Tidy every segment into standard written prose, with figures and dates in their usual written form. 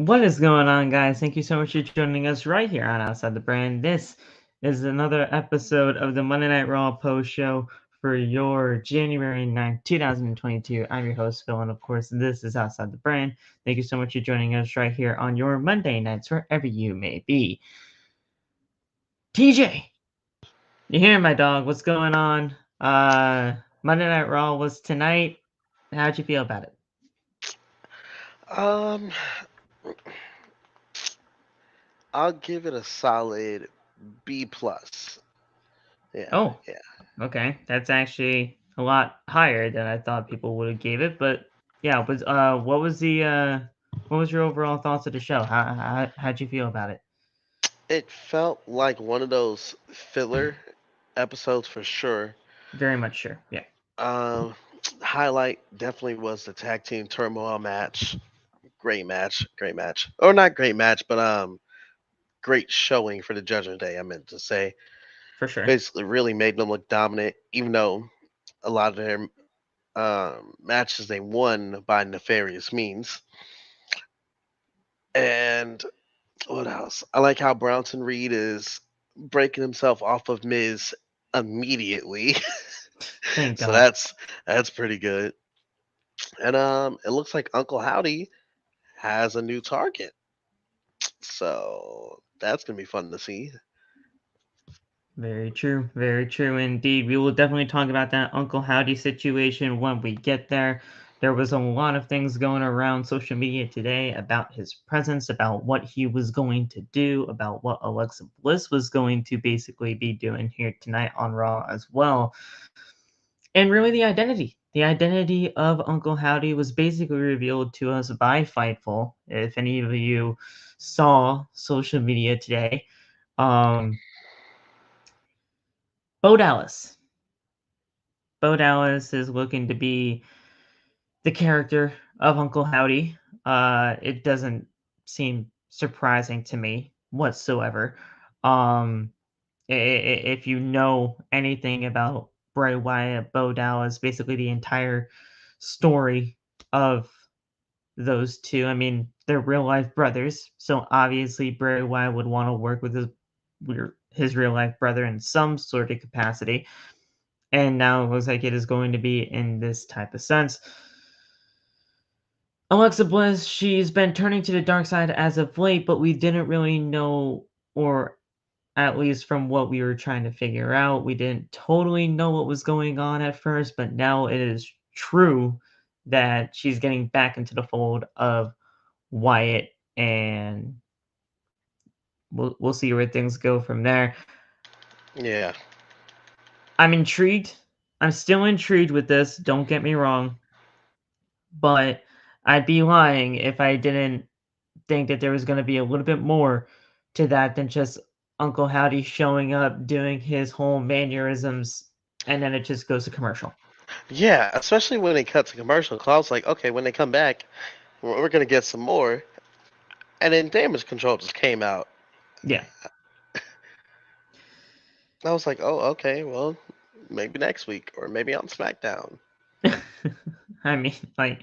What is going on, guys? Thank you so much for joining us right here on Outside the Brand. This is another episode of the Monday Night Raw post show for your January 9th, 2022. I'm your host, Phil, and of course, this is Outside the Brand. Thank you so much for joining us right here on your Monday nights, wherever you may be. TJ, you hear my dog? What's going on? Monday Night Raw was tonight. How'd you feel about it? Um, I'll give it a solid B plus. Yeah, Oh, yeah. okay, that's actually a lot higher than I thought people would have gave it, but yeah, what was your overall thoughts of the show? How'd you feel about it? It felt like one of those filler episodes for sure. Very much sure. Yeah, Um, Highlight definitely was the tag team turmoil match. Great match, great match, or not great match, but great showing for the Judgment Day. I meant to say, for sure. basically, really made them look dominant, even though a lot of their matches they won by nefarious means. And what else? I like how Bronson Reed is breaking himself off of Miz immediately. Thank So God. that's pretty good. And it looks like Uncle Howdy has a new target. So that's gonna be fun to see. Very true indeed. We will definitely talk about that Uncle Howdy situation when we get there. There was a lot of things going around social media today about his presence, about what he was going to do, about what Alexa Bliss was going to basically be doing here tonight on Raw as well. And really the identity. The identity of Uncle Howdy was basically revealed to us by Fightful. If any of you saw social media today, um, Bo Dallas. Bo Dallas is looking to be the character of Uncle Howdy. It doesn't seem surprising to me whatsoever. Um, if you know anything about Bray Wyatt, Bo Dallas, basically the entire story of those two. I mean, they're real life brothers, so obviously Bray Wyatt would want to work with his real life brother in some sort of capacity. And now it looks like it is going to be in this type of sense. Alexa Bliss, she's been turning to the dark side as of late, but we didn't really know, or at least from what we were trying to figure out, we didn't totally know what was going on at first, but now it is true that she's getting back into the fold of Wyatt, and we'll see where things go from there. Yeah. I'm intrigued. I'm still intrigued with this, don't get me wrong, but I'd be lying if I didn't think that there was going to be a little bit more to that than just Uncle Howdy showing up, doing his whole mannerisms, and then it just goes to commercial. Yeah, especially when they cut to commercial. Klaus like, okay, when they come back, we're gonna get some more. And then Damage Control just came out. Yeah. I was like, oh, okay, well, maybe next week or maybe on SmackDown. I mean, like,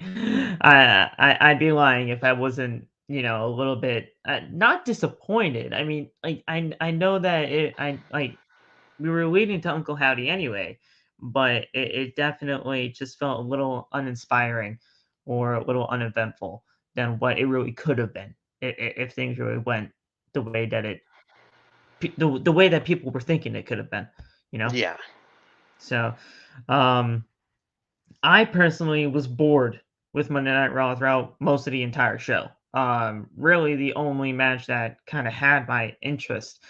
I'd be lying if I wasn't, a little bit not disappointed. I mean, like, I know that I like we were leading to Uncle Howdy anyway, but it definitely just felt a little uninspiring or a little uneventful than what it really could have been if things really went the way that the way that people were thinking it could have been, you know. Yeah. So, um, I personally was bored with Monday Night Raw throughout most of the entire show. Really, the only match that kind of had my interest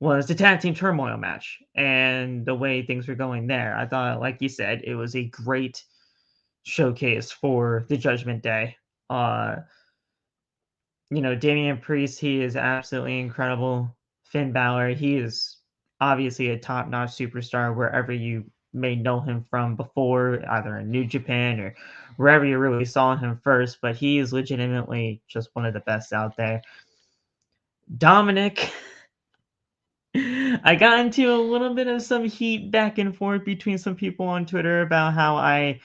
was the tag team turmoil match and the way things were going there. I thought, like you said, it was a great showcase for the Judgment Day. Uh, Damian Priest, he is absolutely incredible. Finn Balor, he is obviously a top-notch superstar wherever you may know him from before, either in New Japan or wherever you really saw him first, but he is legitimately just one of the best out there. Dominic, I got into a little bit of some heat back and forth between some people on Twitter about how I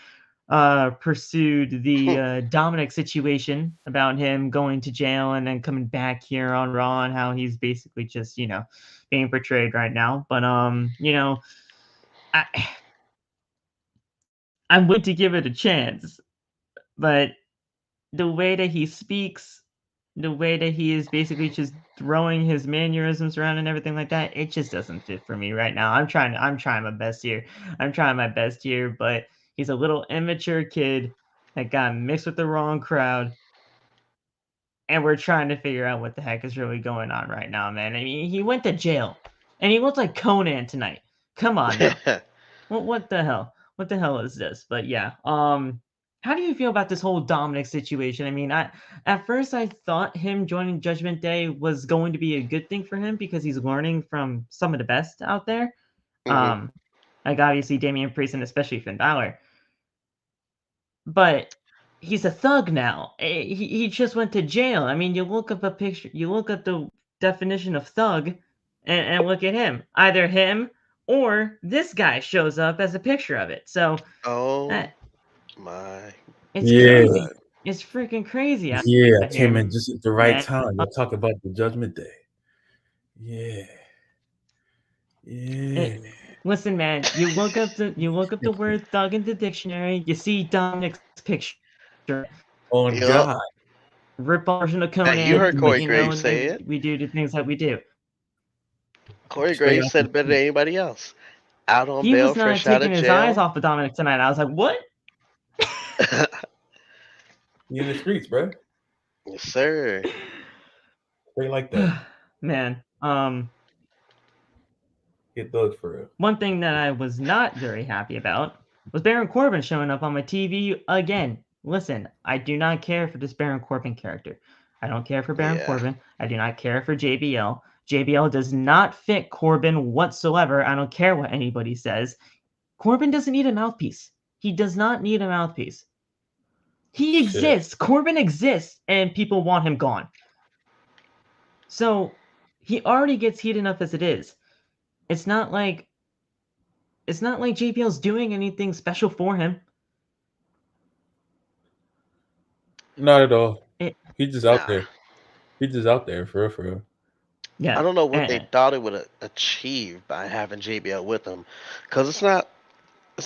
pursued the Dominic situation about him going to jail and then coming back here on Raw and how he's basically just, being portrayed right now. But I I'm willing to give it a chance, but the way that he speaks, the way that he is basically just throwing his mannerisms around and everything like that, it just doesn't fit for me right now. I'm trying my best here. I'm trying my best here, but he's a little immature kid that got mixed with the wrong crowd, and we're trying to figure out what the heck is really going on right now, man. I mean, he went to jail, and he looked like Conan tonight. Come on now. What the hell? What the hell is this? But yeah, how do you feel about this whole Dominic situation? I mean, at first I thought him joining Judgment Day was going to be a good thing for him because he's learning from some of the best out there. Mhm. Like obviously Damian Priest and especially Finn Balor. But he's a thug now. He just went to jail. I mean, you look up a picture, you look up the definition of thug, and look at him. Either him or this guy shows up as a picture of it. So Oh uh, my it's Yeah, crazy. God. It's freaking crazy out I came here, in just at the right man. time. We'll talk about the Judgment Day. Yeah. It, listen, man. You look up the word thug in the dictionary. You see Dominic's picture. On Yup. God. Rip version of Hey, you Conan, heard but Corey Graves say it. we do the things that we do. Corey Straight Graves off said the it better than street. anybody else. Out on He bail, was not fresh out taking of his eyes jail. off of Dominic tonight. I was like, what? He in the streets, bro. Yes, sir. Straight like that. Man, Get thugs for real. one thing that I was not very happy about was Baron Corbin showing up on my TV again. Listen, I do not care for this Baron Corbin character. I don't care for Baron Yeah. Corbin. I do not care for JBL. JBL does not fit Corbin whatsoever. I don't care what anybody says. Corbin doesn't need a mouthpiece. He does not need a mouthpiece. He Shit. exists. Corbin exists, and people want him gone. So he already gets heat enough as it is. It's not like JBL's doing anything special for him. Not at all. It, He's just out Nah. there. He's just out there, for real, for real. yeah. I don't know what they thought it would achieve by having JBL with them, because it's not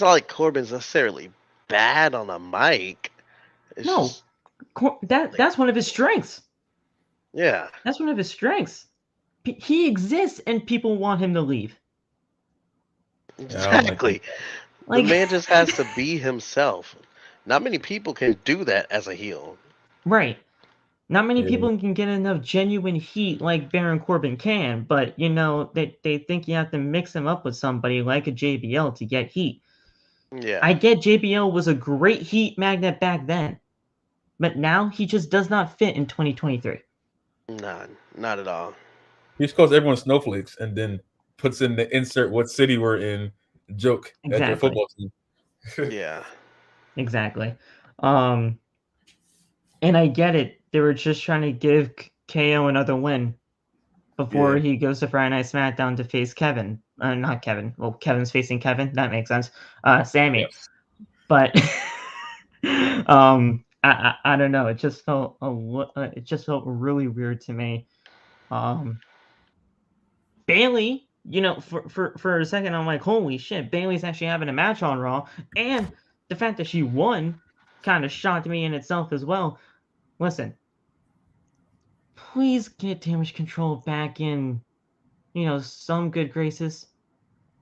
like Corbin's necessarily bad on a mic. It's No, just that's one of his strengths. yeah. That's one of his strengths. He exists, and people want him to leave. Exactly. Like, The man just has to be himself. Not many people can do that as a heel. right. Not many Yeah. people can get enough genuine heat like Baron Corbin can, but they think you have to mix him up with somebody like a JBL to get heat. Yeah. I get JBL was a great heat magnet back then, but now he just does not fit in 2023. None. Not at all. He just calls everyone snowflakes and then puts in the insert what city we're in joke at their Exactly. football team. Yeah. Exactly. And I get it. They were just trying to give KO another win before Yeah. he goes to Friday Night SmackDown to face Kevin. Not Kevin. Well, Kevin's facing Kevin. That makes sense. Sammy. Yes. But I don't know. It just felt really weird to me. Bayley, for a second, I'm like, holy shit, Bayley's actually having a match on Raw, and the fact that she won kind of shocked me in itself as well. Listen, please get Damage Control back in, some good graces.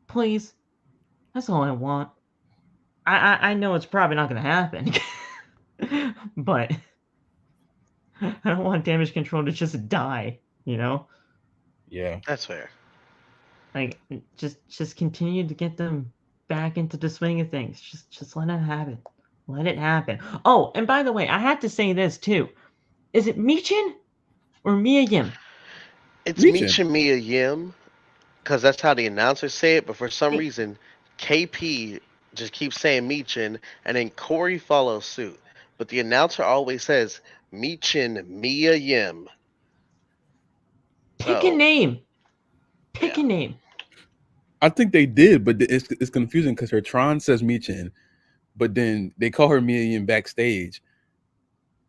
Please. That's all I want. I know it's probably not going to happen. But I don't want Damage Control to just die, Yeah. That's fair. Like, just continue to get them back into the swing of things. Just let it happen. Let it happen. Oh, and by the way, I had to say this too. Is it Michin or Mia Yim? It's Michin. Michin Mia Yim, because that's how the announcers say it. But for some reason, KP just keeps saying Michin, and then Corey follows suit. But the announcer always says Michin Mia Yim. Pick a So, name. Pick a yeah. name. I think they did, but it's confusing because her Tron says Michin, but then they call her Million backstage.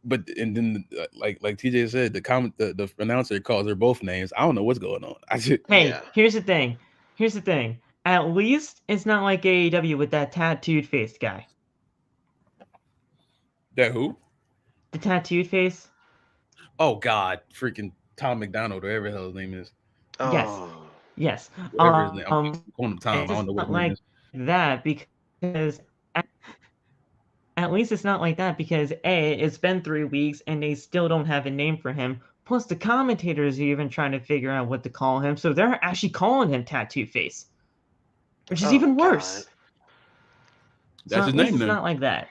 But and then like TJ said, the announcer calls her both names. I don't know what's going on. Hey, Yeah. here's the thing. At least it's not like AEW with that tattooed face guy. That who? The tattooed face? Oh God, freaking Tom McDonald, whatever the hell his name is. Yes. Oh. Yes. Whatever his name. I'm calling him Tom. It's I don't know what not his name like is. that because at least it's not like that because it's been 3 weeks and they still don't have a name for him. Plus, the commentators are even trying to figure out what to call him, so they're actually calling him Tattoo Face, which is Oh, even God. worse. So That's at his least name it's then. not like that.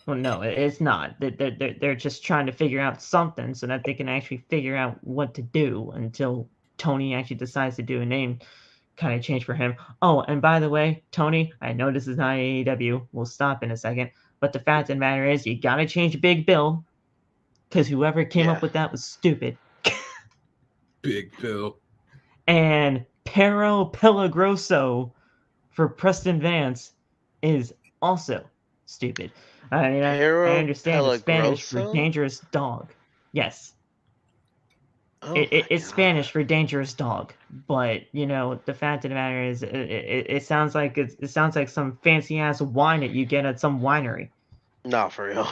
Well, no, it's not. They're just trying to figure out something so that they can actually figure out what to do until Tony actually decides to do a name kind of change for him. Oh, and by the way, Tony, I know this is not AEW. We'll stop in a second. But the fact of the matter is, you got to change Big Bill because whoever came Yeah. up with that was stupid. Big Bill. And Pero Pelagroso for Preston Vance is also stupid. I mean, I Pero understand it's Spanish for Pelagroso? dangerous dog. Yes, Oh, my it's God. Spanish for dangerous dog. But the fact of the matter is, it sounds like it sounds like some fancy ass wine that you get at some winery. Nah, for real.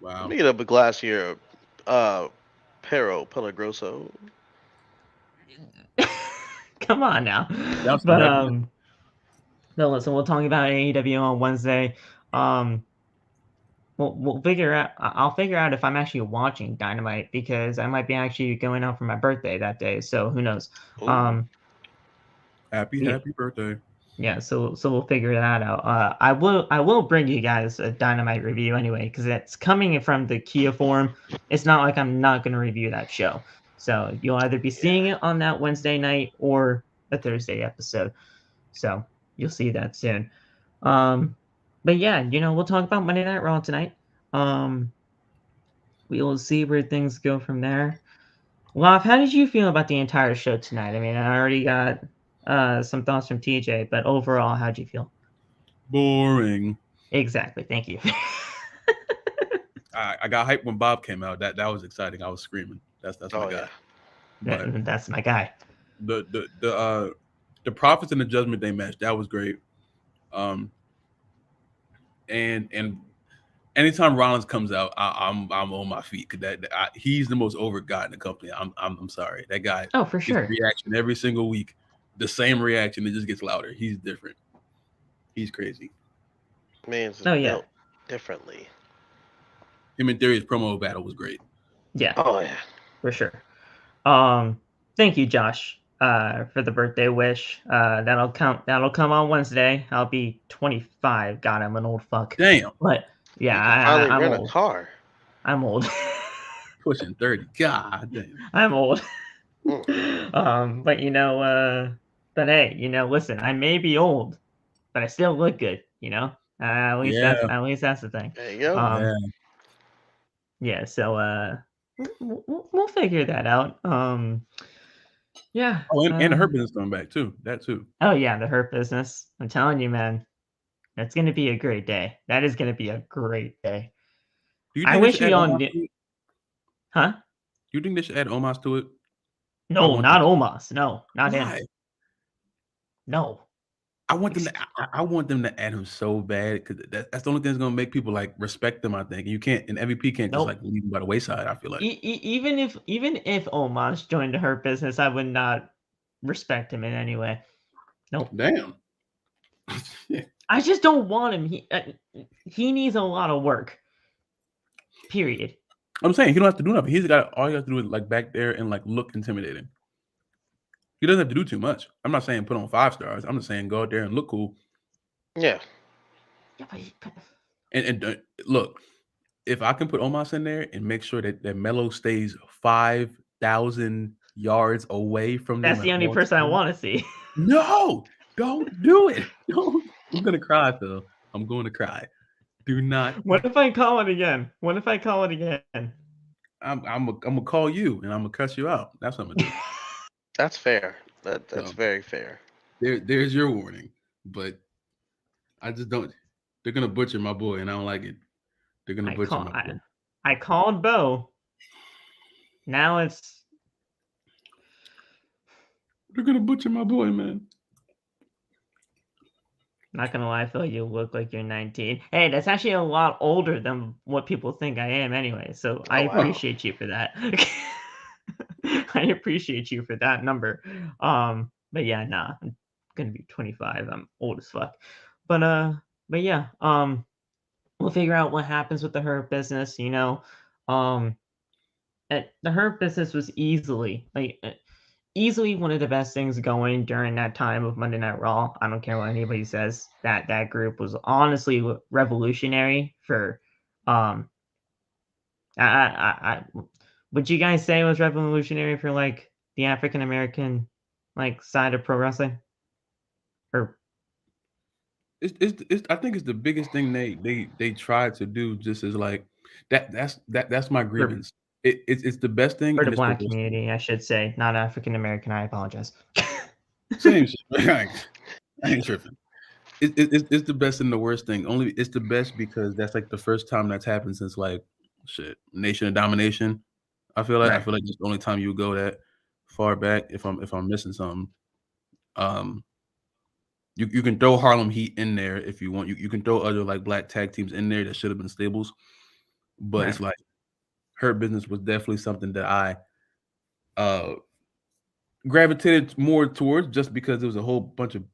Let Wow. me get up a glass here. Pero Pelagroso. Come on now. Sounds But familiar. no, listen, we'll talk about AEW on Wednesday. We'll figure out. I'll figure out if I'm actually watching Dynamite because I might be actually going out for my birthday that day. So who knows? Ooh. Happy birthday. Yeah. So we'll figure that out. I will bring you guys a Dynamite review anyway because it's coming from the Kia Forum. It's not like I'm not going to review that show. So you'll either be seeing it on that Wednesday night or the Thursday episode. So you'll see that soon. But yeah, we'll talk about Monday Night Raw tonight. We will see where things go from there. Lof, how did you feel about the entire show tonight? I mean, I already got some thoughts from TJ, but overall, how'd you feel? Boring. Exactly. Thank you. I got hyped when Bob came out. That was exciting. I was screaming. That's my guy. Yeah. But That's my guy. the Prophets and the Judgment Day match, that was great. And anytime Rollins comes out, I'm on my feet because he's the most over guy in the company. I'm sorry, that guy. Oh, for sure. Reaction every single week, the same reaction. It just gets louder. He's different. He's crazy. Man's Oh, yeah. built differently. Him and Theory's promo battle was great. Yeah, Oh, yeah. for sure. Thank you, Josh, for the birthday wish. That'll come on Wednesday. I'll be 25. God, I'm an old fuck. Damn, But yeah, You can finally I'm rent old. a car. I'm old. pushing 30. God damn. I'm old. Mm. But but hey, listen, I may be old, but I still look good. At least Yeah. that's the thing. There you go. Yeah. Yeah. So we'll figure that out. Yeah. Oh, and the Hurt Business coming back too. That too. Oh yeah, the Hurt Business. I'm telling you, man, that's gonna be a great day. That is gonna be a great day. Do you I think they wish should we add all Omos knew. to it? Huh? Do you think they should add Omos to it? No, want not them Omos. No, not him. Why? No. I want them to. I want them to add him so bad because that's the only thing that's gonna make people like respect them. I think you can't, and MVP can't just Nope. like leave him by the wayside. I feel like Even if Omos joined the Hurt Business, I would not respect him in any way. Nope. damn. I just don't want him. He needs a lot of work. Period. I'm saying he don't have to do nothing. He's got all he has to do is like back there and like look intimidating. He doesn't have to do too much. I'm not saying put on 5 stars. I'm just saying go out there and look cool. Yeah. Yeah, but And look, if I can put Omos in there and make sure that Melo stays 5,000 yards away from them, that's the only person I want to see. No, don't do it. Don't. I'm gonna cry, Phil. I'm going to cry. Do not. What if I call it again? I'm gonna call you and I'm gonna cuss you out. That's what I'm gonna do. That's fair. That's So, very fair. there's your warning. But I just don't. They're gonna butcher my boy, and I don't like it. They're gonna butcher my boy. I called Bo. Now it's They're gonna butcher my boy, man. not gonna lie, I feel like you look like you're 19. Hey, that's actually a lot older than what people think I am anyway. So I Oh, wow. appreciate you for that. I appreciate you for that number. But yeah, nah, I'm gonna be 25. I'm old as fuck. But yeah, we'll figure out what happens with the Hurt Business. The Hurt Business was easily one of the best things going during that time of Monday Night Raw. I don't care what anybody says. That group was honestly revolutionary for. I would you guys say it was revolutionary for like the African American like side of pro wrestling? Or I think it's the biggest thing they tried to do. Just as like that's my grievance. It's the best thing for and the it's the black worst thing. community, I should say, not African American. I apologize. Same shit. I ain't tripping. It's the best and the worst thing. Only it's the best because that's like the first time that's happened since like Nation of Domination. I feel like Right. it's the only time you go that far back. If I'm missing something, you can throw Harlem Heat in there if you want. You can throw other like black tag teams in there that should have been stables, but it's like Hurt Business was definitely something that I gravitated more towards just because there was a whole bunch of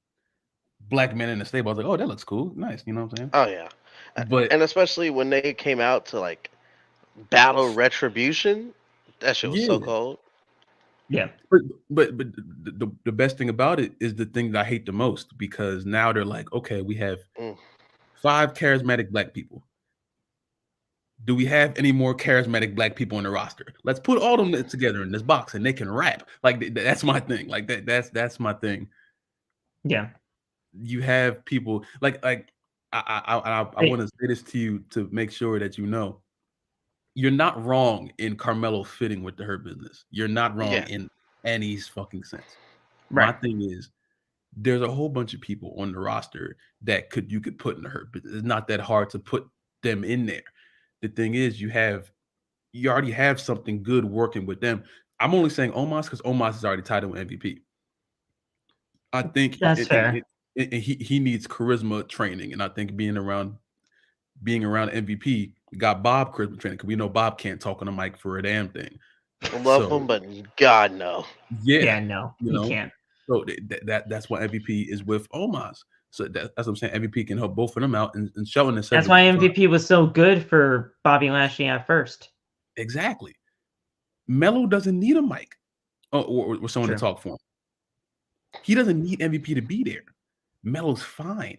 black men in the stable. I was like, oh, that looks cool, nice. You know what I'm saying? Oh yeah, But and especially when they came out to like Battle Retribution, that shit was so yeah, cold. Yeah. but the best thing about it is the thing that I hate the most because now they're like, okay, we have 5 charismatic black people. Do we have any more charismatic black people on the roster? Let's put all of them together in this box and they can rap. Like that's my thing. Like that's my thing. Yeah. You have people like I want to say this to you to make sure that you know you're not wrong in Carmelo fitting with the Hurt Business. You're not wrong in any fucking sense. Right. My thing is there's a whole bunch of people on the roster that you could put in the Hurt Business. It's not that hard to put them in there. The thing is you already have something good working with them. I'm only saying Omos because Omos is already tied with MVP. I think that's fair. He needs charisma training, and I think being around MVP got Bob charisma training because we know Bob can't talk on the mic for a damn thing. Love him, but God no. Yeah, no, he can't. So that's why MVP is with Omos. So that's what I'm saying. MVP can help both of them out and Shelton and that's why MVP was so good for Bobby Lashley at first. Exactly. Melo doesn't need a mic or someone to talk for him. He doesn't need MVP to be there. Melo's fine.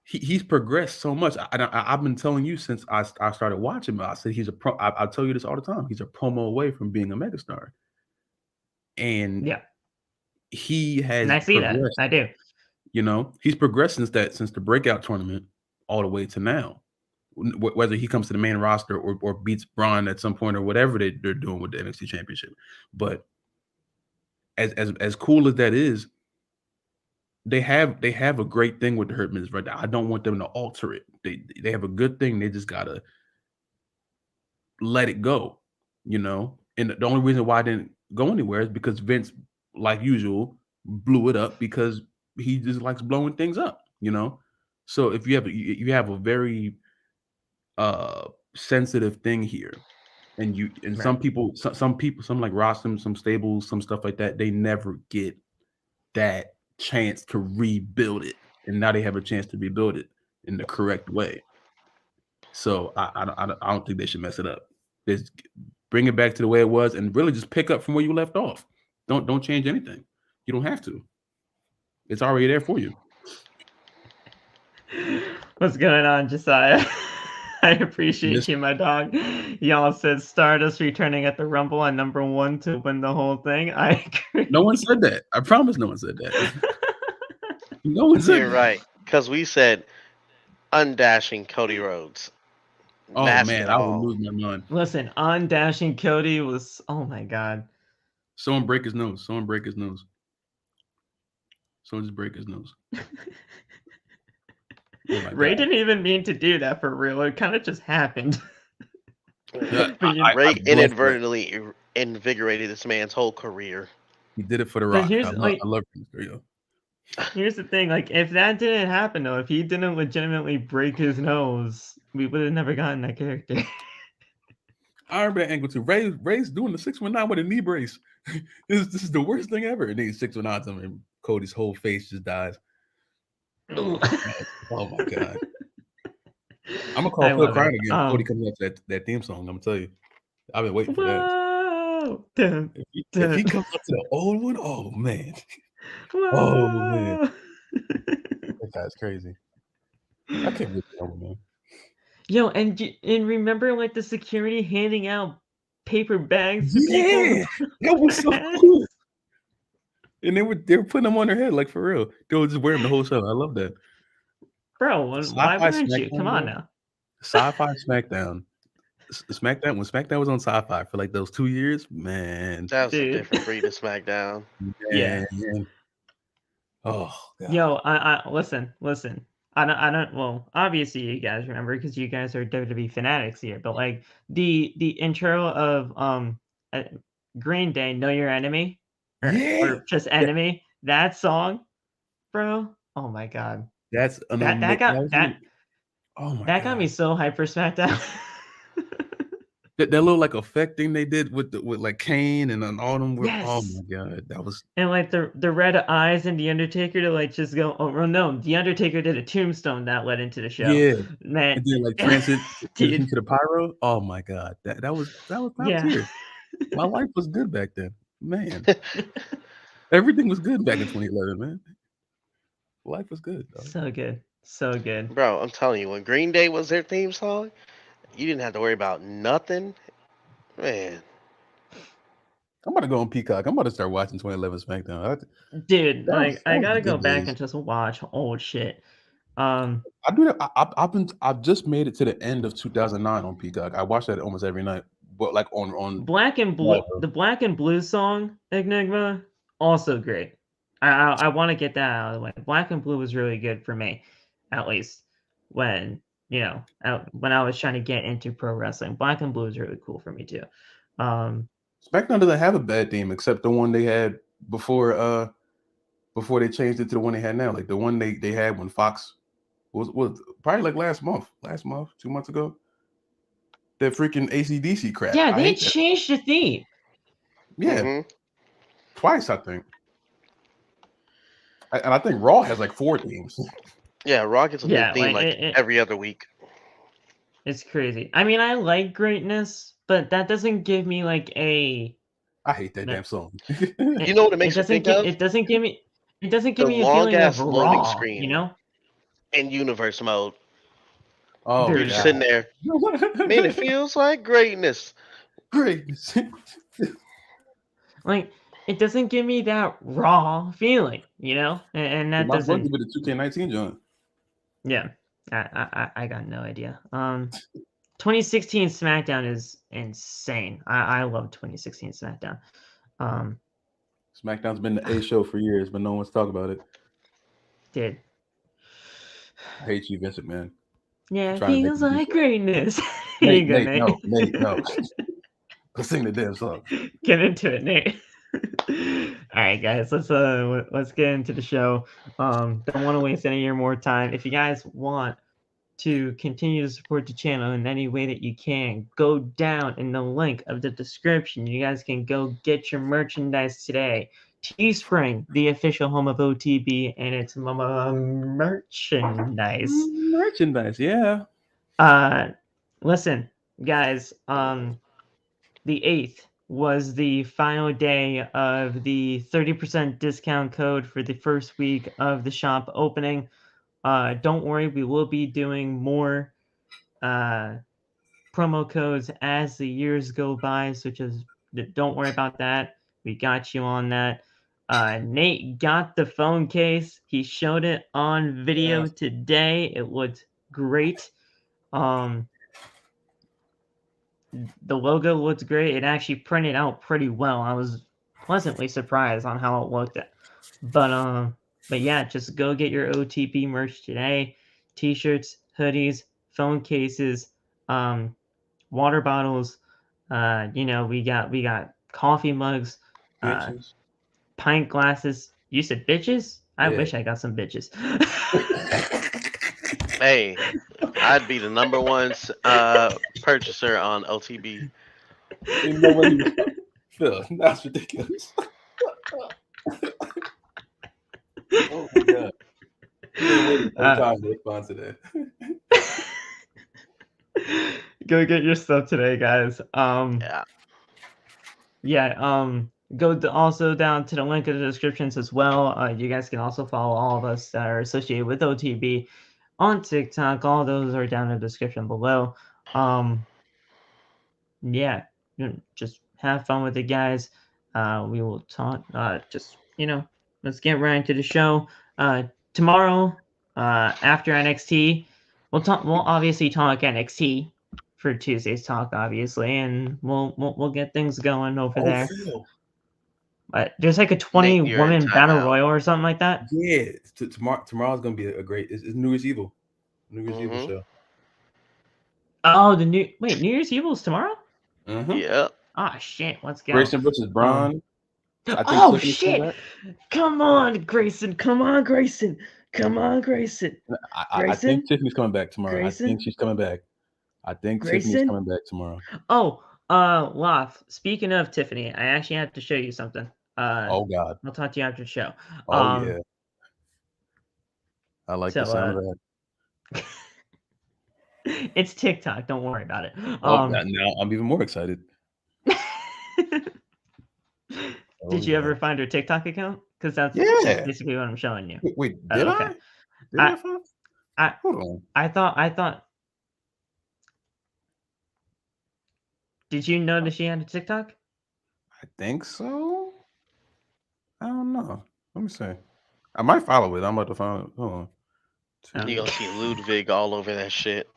He's progressed so much. I've been telling you since I started watching him. I said he's a pro. I tell you this all the time. He's a promo away from being a megastar. And he has. And I see that. I do. You know, he's progressed since the breakout tournament all the way to now. Whether he comes to the main roster or beats Braun at some point or whatever they're doing with the NXT Championship, but as cool as that is, they have a great thing with the Hurt Business right now. I don't want them to alter it. They have a good thing. They just gotta let it go, you know. And the only reason why I didn't go anywhere is because Vince, like usual, blew it up because he just likes blowing things up, you know. So if you have a very sensitive thing here, and some people, some like Rostam, some stables, some stuff like that, they never get that chance to rebuild it, and now they have a chance to rebuild it in the correct way. So I don't think they should mess it up. Just bring it back to the way it was, and really just pick up from where you left off. Don't change anything. You don't have to. It's already there for you. What's going on, Josiah? I appreciate you, my dog. Y'all said Stardust returning at the Rumble at number 1 to win the whole thing. I agree. No one said that. I promise no one said that. No one said You're that. right. Because we said undashing Cody Rhodes. Oh man, I would lose my mind. Listen, undashing Cody was, oh my god. Someone break his nose. Someone break his nose. Someone just break his nose. Oh my Ray God. didn't even mean to do that for real. It kind of just happened. Yeah, But you- I Ray blessed that. inadvertently invigorated this man's whole career. He did it for The But Rock. here's, I like- love Prince Rio. Here's the thing, like, if that didn't happen though, if he didn't legitimately break his nose, we would have never gotten that character. I remember that angle too. Ray's doing the 619 with a knee brace. This is the worst thing ever. And then 619 him, and Cody's whole face just dies. Oh my God. I'm gonna call I Phil love crying it. again. Cody comes up to that theme song. I'm gonna tell you. I've been waiting for that. Whoa! Dun, If he comes up to the old one, oh man. whoa! Oh man. That guy's crazy. I can't believe that one, man. Yo, and remember, like, the security handing out paper bags to Yeah, people? that was so cool. And they were putting them on their head, like for real. They would just wear them the whole show. I love that. Bro, why Sci-fi wouldn't you? SmackDown, Come on bro. now. Sci-fi SmackDown. SmackDown, when SmackDown was on Sci-Fi for like those 2 years, man. That was a Dude. different breed of SmackDown. Yeah. Man. Oh God. Yo, I listen. I don't. Well, obviously you guys remember because you guys are WWE fanatics here. But like the intro of uh, Green Day, "Know Your Enemy," or just Yeah. "Enemy." That song, bro. Oh my God. That's an That got oh my that got me God. so hyped for SmackDown. That little like effect thing they did with like Kane and then all them were oh Yes. my God. That was And like the red eyes and the Undertaker to like just go. Oh well, no, the Undertaker did a tombstone that led into the show. yeah. Man, And then like transition to the pyro. Oh my God. That was top yeah. tier. My life was good back then. Man. Everything was good back in 2011, man. Life was good, dog. So good. So good. Bro, I'm telling you, when Green Day was their theme song, you didn't have to worry about nothing. Man, I'm about to go on Peacock. I'm about to start watching 2011 SmackDown. Dude, That was- like I that was gotta the go good back days. and just watch old shit. I do that. I've just made it to the end of 2009 on Peacock. I watch that almost every night, but like on Black and Blue, the Black and Blue song, Enigma, also great. I want to get that out of the way. Black and Blue was really good for me, at least when when I was trying to get into pro wrestling. Black and Blue is really cool for me too. SmackDown doesn't have a bad theme except the one they had before they changed it to the one they had now. Like the one they had when Fox was probably like last month, 2 months ago. That freaking ACDC crap. Yeah, I they hate that. changed the theme. Yeah, twice I think. And I think Raw has like 4 themes. yeah, Raw gets a new theme like it- every other week. It's crazy. I mean, I like greatness, but that doesn't give me like a. I hate that damn song. You know what it makes me think of? It doesn't give me. It doesn't give The me a feeling of long-ass loading raw. screen. You know. In universe mode. Oh, Very You're just God. sitting there. Man, it feels like greatness. Greatness. Like it doesn't give me that raw feeling. You know, and that My brother doesn't. with the 2K19 joint. Yeah, I got no idea. 2016 SmackDown is insane. I love 2016 SmackDown. SmackDown's been the A show for years, but no one's talking about it. Dude. I hate you, Vincent, man. Yeah, Trying to make feels me like do greatness. Nate, You go, Nate, no, Nate, no. Let's sing the damn song. Get into it, Nate. All right, guys, let's get into the show. Don't want to waste any more time. If you guys want to continue to support the channel in any way that you can, go down in the link of the description. You guys can go get your merchandise today. Teespring, the official home of OTB, and it's merchandise. Merchandise, yeah. Listen, guys, the 8th was the final day of the 30% discount code for the first week of the shop opening. Don't worry, we will be doing more promo codes as the years go by, so just don't worry about that. We got you on that. Nate got the phone case. He showed it on video today. It looked great. The logo looked great. It actually printed out pretty well. I was pleasantly surprised on how it looked. But yeah, just go get your OTP merch today. t-shirts, hoodies, phone cases, water bottles. We got coffee mugs, Bitches. pint glasses. You said bitches? I Yeah. wish I got some bitches. Hey, I'd be the number one purchaser on OTB. You know what he was Phil, that's ridiculous. Oh my god. He been waiting for time to respond to that. Go get your stuff today, guys. Yeah. Go also down to the link in the descriptions as well. You guys can also follow all of us that are associated with OTB on TikTok. All those are down in the description below. Yeah, just have fun with it, guys. We will talk. Let's get right into the show. Tomorrow, after NXT, we'll talk. We'll obviously talk NXT for Tuesday's talk, obviously, and we'll get things going over there. Phil. But there's like a Nick, 20-woman you're in battle timeout. royal or something like that. Yeah, tomorrow's gonna be a great. It's New Year's Evil. New Year's Evil show. Oh, New Year's Evil is tomorrow. Yeah. Oh shit, let's go. Grayson versus Braun. Oh shit! Come on, Grayson! Come on, Grayson! Come on, Grayson! I think Tiffany's coming back tomorrow. Grayson? I think she's coming back. I think Grayson? Tiffany's coming back tomorrow. Oh, Loth. Speaking of Tiffany, I actually have to show you something. Oh God! I'll talk to you after the show. Oh yeah. I like the sound of that. It's TikTok. Don't worry about it. Now I'm even more excited. Did you ever find her TikTok account? Because that's basically what I'm showing you. Wait, did I? Did I find? Hold on. I thought. Did you know that she had a TikTok? I think so. I don't know. Let me see. I might follow it. I'm about to follow it. Hold on. You gonna see Ludwig all over that shit.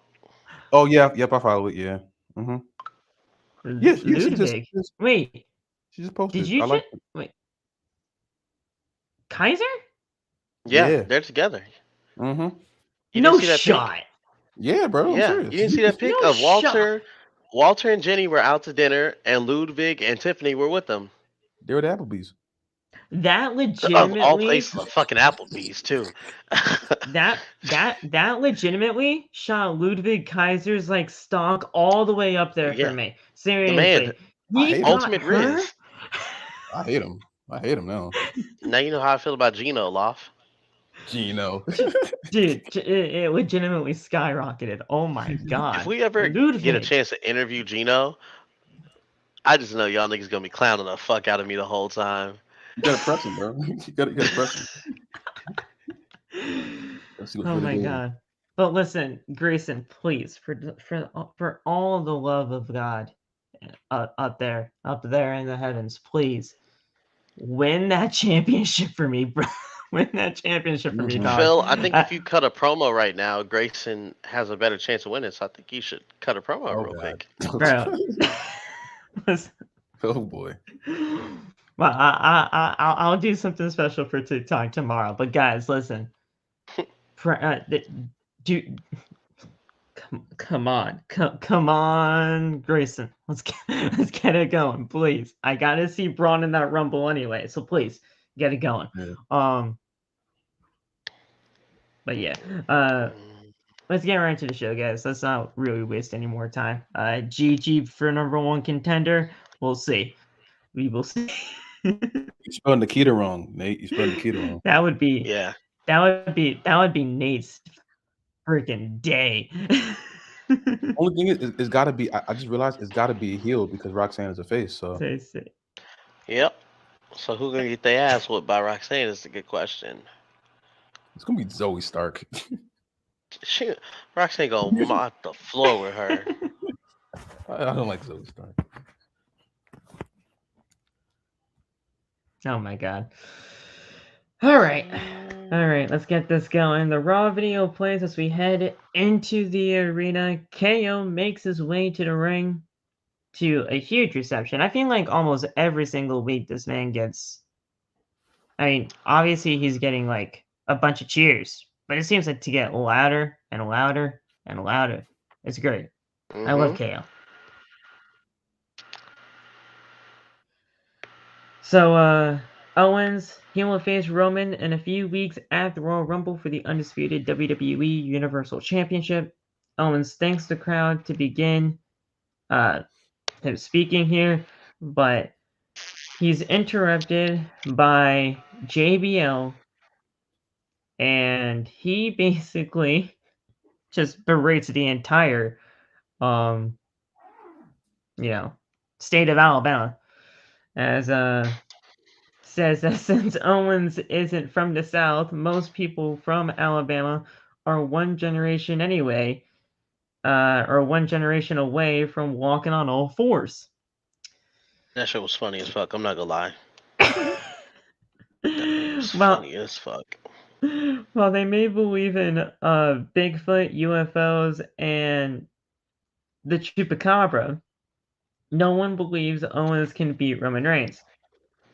Oh yeah, yep, I follow it. Yeah. Yes, Ludwig. Wait. She just posted. Did you wait? Kaiser? Yeah, they're together. You no see that shot. Pic? Yeah, bro. Yeah, you didn't see that pic of Walter. Walter and Jenny were out to dinner, and Ludwig and Tiffany were with them. They were at Applebee's. That legitimately. Of all places, fucking Applebee's too. that legitimately shot Ludwig Kaiser's like stock all the way up there for me. Seriously, the ultimate Riz. I hate him. I hate him now. Now you know how I feel about Gino, Loff. Gino. Dude, it legitimately skyrocketed. Oh my god. If we ever get a chance to interview Gino, I just know y'all niggas gonna be clowning the fuck out of me the whole time. You gotta press him, bro. You gotta press him. Oh my god. But listen, Grayson, please, for all the love of God up there in the heavens, please win that championship for me, bro. Win that championship for me, dog. Phil, I think if you cut a promo right now, Grayson has a better chance of winning. So I think you should cut a promo real quick. Bro. Oh boy. Well, I'll do something special for TikTok tomorrow. But guys, listen. Come on, Grayson. Let's get it going, please. I gotta see Braun in that Rumble anyway, so please get it going. Yeah. But yeah, let's get right into the show, guys. Let's not really waste any more time. GG for #1 contender. We'll see. We will see. You spelled Nikita wrong, Nate. You spelled Nikita wrong. That would be That would be Nate's freaking day. Only thing is, it's got to be. I just realized it's got to be a heel because Roxanne is a face. So. Yep. So who's gonna get their ass whooped by Roxanne is a good question. It's gonna be Zoe Stark. Roxanne gonna mop the floor with her. I don't like Zoe Stark. Oh my god. All right, let's get this going. The Raw video plays as we head into the arena. KO makes his way to the ring to a huge reception. I feel like almost every single week this man gets... I mean, obviously he's getting like a bunch of cheers, but it seems like to get louder and louder and louder. It's great. I love KO. So, Owens, he will face Roman in a few weeks at the Royal Rumble for the undisputed WWE Universal Championship. Owens thanks the crowd to begin him speaking here, but he's interrupted by JBL, and he basically just berates the entire, state of Alabama, as says that since Owens isn't from the South, most people from Alabama are one generation anyway, or one generation away from walking on all fours. That shit was funny as fuck. I'm not gonna lie. It was Well, funny as fuck. While they may believe in Bigfoot, UFOs, and the Chupacabra, no one believes Owens can beat Roman Reigns.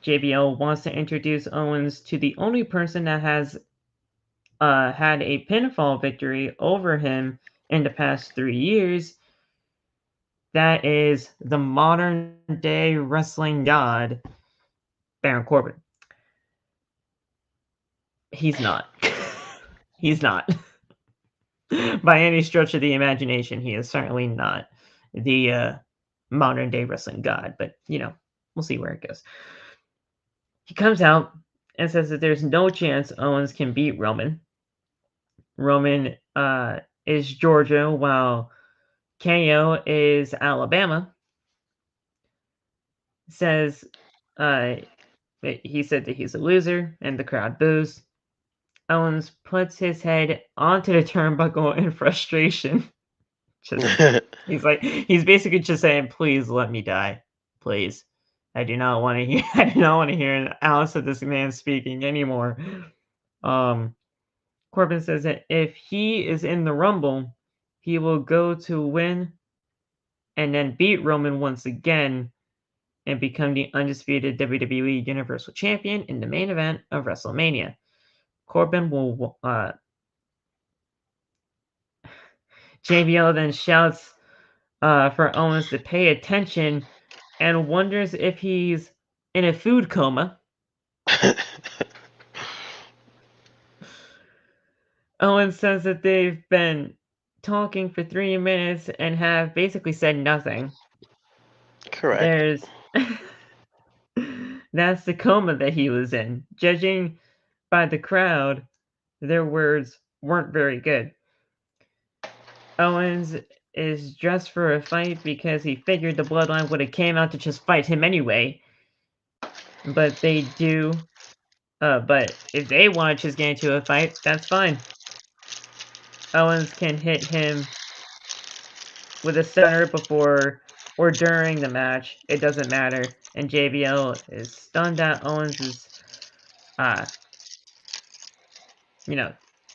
JBL wants to introduce Owens to the only person that has had a pinfall victory over him in the past 3 years. That is the modern day wrestling god, Baron Corbin. He's not. He's not. By any stretch of the imagination, he is certainly not the modern day wrestling god, but we'll see where it goes. He comes out and says that there's no chance Owens can beat Roman. Roman is Georgia, while KO is Alabama. Says he said that he's a loser, and the crowd boos. Owens puts his head onto the turnbuckle in frustration. He's basically just saying, "Please let me die, please. I do not want to hear. I do not want to hear an ounce of this man speaking anymore." Corbin says that if he is in the Rumble, he will go to win, and then beat Roman once again, and become the undisputed WWE Universal Champion in the main event of WrestleMania. Corbin will. JBL then shouts for Owens to pay attention and wonders if he's in a food coma. Owens says that they've been talking for 3 minutes and have basically said nothing. Correct. That's the coma that he was in. Judging by the crowd, their words weren't very good. Owens is dressed for a fight because he figured the Bloodline would have came out to just fight him anyway. But they do. But if they want to just get into a fight, that's fine. Owens can hit him with a stunner before or during the match. It doesn't matter. And JBL is stunned at Owens's,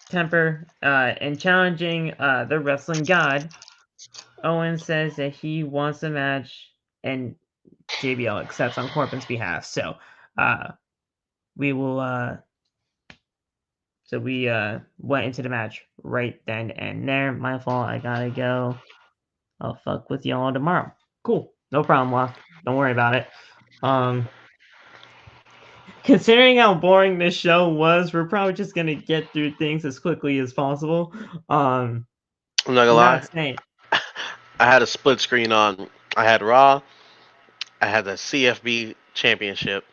temper and challenging the wrestling god. Owens says that he wants a match, and JBL accepts on Corbin's behalf. So, we will. So we went into the match right then and there. My fault. I gotta go. I'll fuck with y'all tomorrow. Cool. No problem, Lock. Don't worry about it. Considering how boring this show was, we're probably just gonna get through things as quickly as possible. I'm not gonna lie. Saying. I had a split screen on. I had Raw. I had the CFB Championship.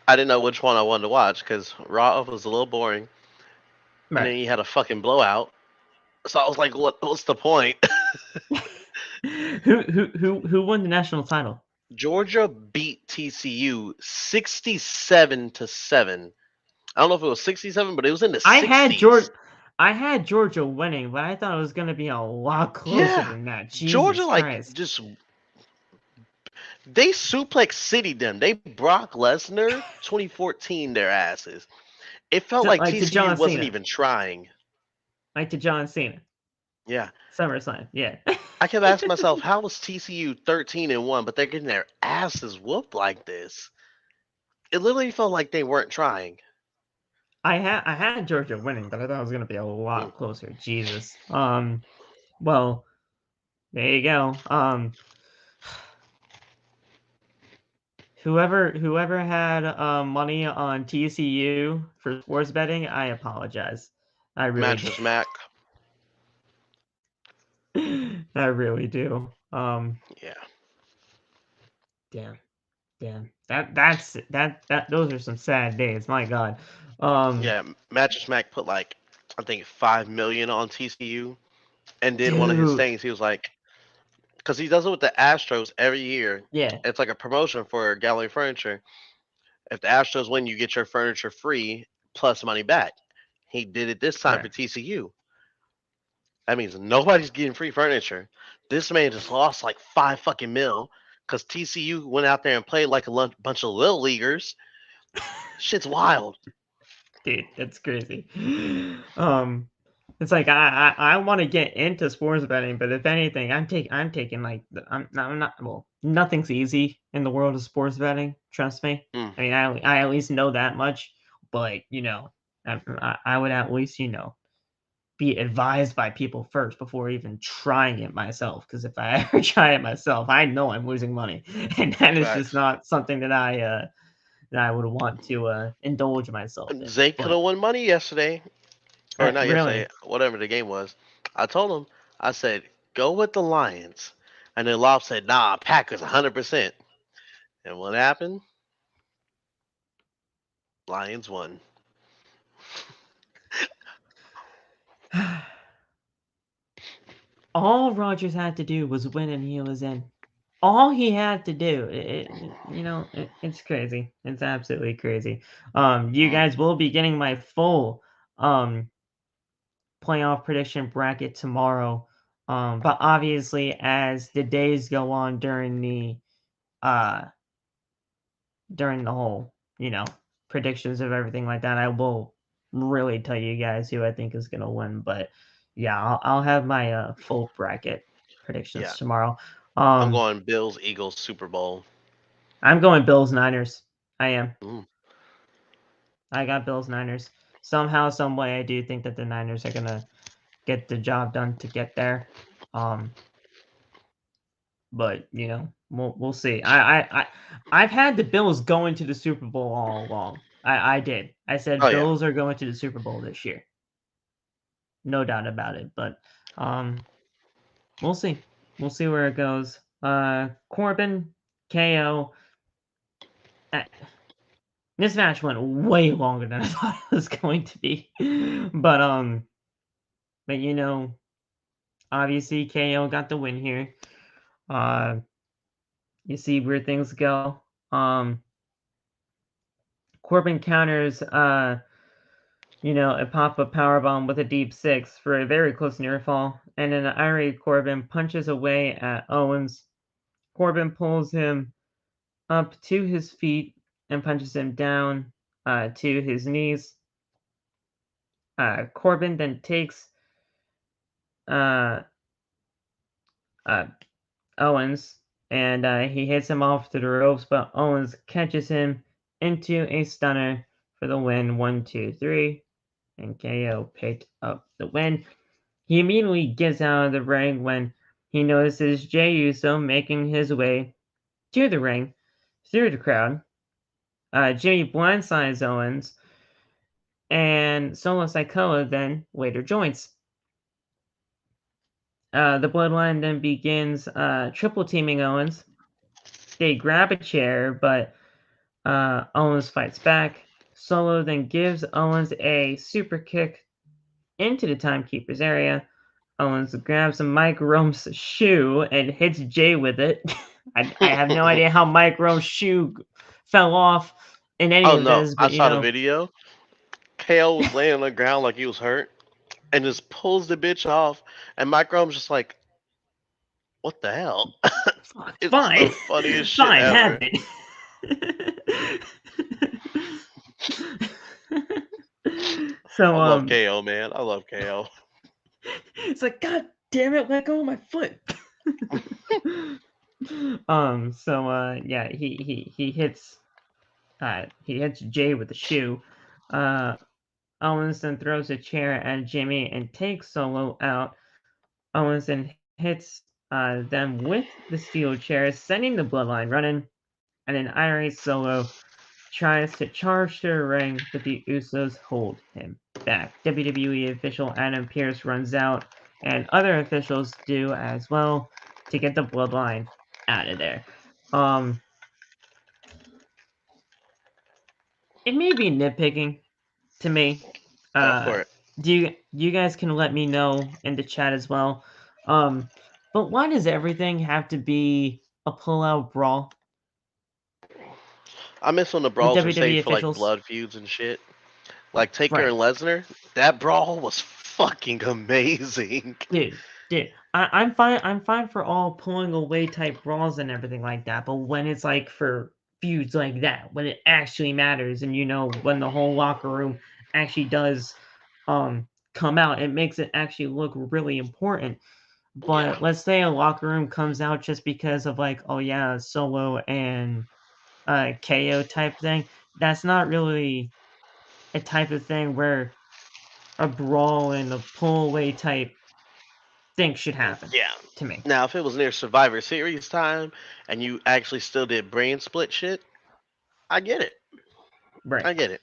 I didn't know which one I wanted to watch because Raw was a little boring. Right. And then you had a fucking blowout. So I was like, what's the point? Who won the national title? Georgia beat TCU 67-7. I don't know if it was 67, but it was in the 60s. I had Georgia winning, but I thought it was going to be a lot closer than that. Jesus Georgia, Christ. just they suplex city them. They Brock Lesnar 2014 their asses. It felt like TCU wasn't even trying. Like to John Cena. Yeah. SummerSlam. Yeah. I kept asking myself, how was TCU 13-1, but they're getting their asses whooped like this? It literally felt like they weren't trying. I had Georgia winning, but I thought it was gonna be a lot closer. Jesus. Well, there you go. Whoever had money on TCU for sports betting, I apologize. I really do. Mattress Mac. I really do. Yeah. Damn. That those are some sad days. My God. Yeah. Mattress Mac put like I think 5 million on TCU, and then one of his Dude. things he was like, because he does it with the Astros every year. Yeah. It's like a promotion for Gallery Furniture. If the Astros win, you get your furniture free plus money back. He did it this time for Right. TCU. That means nobody's getting free furniture. This man just lost like 5 fucking mil because TCU went out there and played like a bunch of little leaguers. Shit's wild. Dude, that's crazy. It's like I want to get into sports betting, but if anything, I'm taking like I'm not well. Nothing's easy in the world of sports betting. Trust me. Mm, I mean, I at least know that much. But I would at least be advised by people first before even trying it myself. Because if I ever try it myself, I know I'm losing money, and that is just facts. not something that I would want to indulge myself in. Zay could But have won money yesterday, or not yesterday, really, whatever the game was. I told him, I said, go with the Lions. And then Lob said, nah, Packers 100%. And what happened? Lions won. all Rogers had to do was win, and he was in. All he had to do, it's crazy. It's absolutely crazy. You Mm. guys will be getting my full playoff prediction bracket tomorrow. But obviously, as the days go on uh during the whole, predictions of everything like that, I will really tell you guys who I think is gonna win. But yeah, I'll have my full bracket Yeah. predictions tomorrow. I'm Um, going Bills, Eagles, Super Bowl. I'm going Bills Niners. I am. Mm. I got Bills Niners. Somehow, some way, I do think that the Niners are gonna get the job done to get there. Um, but we'll see. I've had the Bills going to the Super Bowl all along. I did. I said Oh, yeah. Bills are going to the Super Bowl this year. No doubt about it. But we'll see. We'll see where it goes. Corbin, KO. uh, This match went way longer than I thought it was going to be. But but obviously KO got the win here. Uh you see where things go. Corbin counters a pop-up powerbomb with a deep six for a very close near fall, and an irate Corbin punches away at Owens. Corbin pulls him up to his feet and punches him down to his knees. Corbin then takes uh, uh, Owens and he hits him off to the ropes, but Owens catches him into a stunner for the win. 1, 2, 3, and KO picked up the win. He immediately gets out of the ring when he notices Jey Uso making his way to the ring through the crowd. Jimmy blindsides Owens, and Solo Sikoa then later joins. The Bloodline then begins triple teaming Owens. They grab a chair, but Owens fights back. Solo then gives Owens a super kick into the Timekeeper's area. Owens grabs Mike Rome's shoe and hits Jay with it. I have no idea how Mike Rome's shoe fell off in any Oh, of no. this, I but saw the video. KO was laying on the ground like he was hurt and just pulls the bitch off. And Mike Rome's just like, what the hell? It's fine, the funniest shit fine, have ever. it. I so love KO, man. I love KO. it's like, God damn it, let go of my foot. Yeah, he hits Jay with the shoe. Owens then throws a chair at Jimmy and takes Solo out. Owens then hits them with the steel chair, sending the bloodline running. And then irate Solo tries to charge to the ring, but the Usos hold him back. WWE official Adam Pearce runs out, and other officials do as well to get the bloodline out of there. It may be nitpicking to me. Go for it. You guys can let me know in the chat as well. But why does everything have to be a pull-out brawl I miss when the with brawls were WWE saved for like officials? blood feuds and shit. Like Taker Right. and Lesnar. That brawl was fucking amazing. Dude, I'm fine. I'm fine for all pulling away type brawls and everything like that. But when it's like for feuds like that, when it actually matters, and when the whole locker room actually does come out, it makes it actually look really important. Yeah. But let's say a locker room comes out just because of like, oh yeah, Solo and KO type thing. That's not really a type of thing where a brawl and a pull away type thing should happen Yeah. to me. Now, if it was near Survivor Series time and you actually still did brand split shit, I get it. Right. I get it.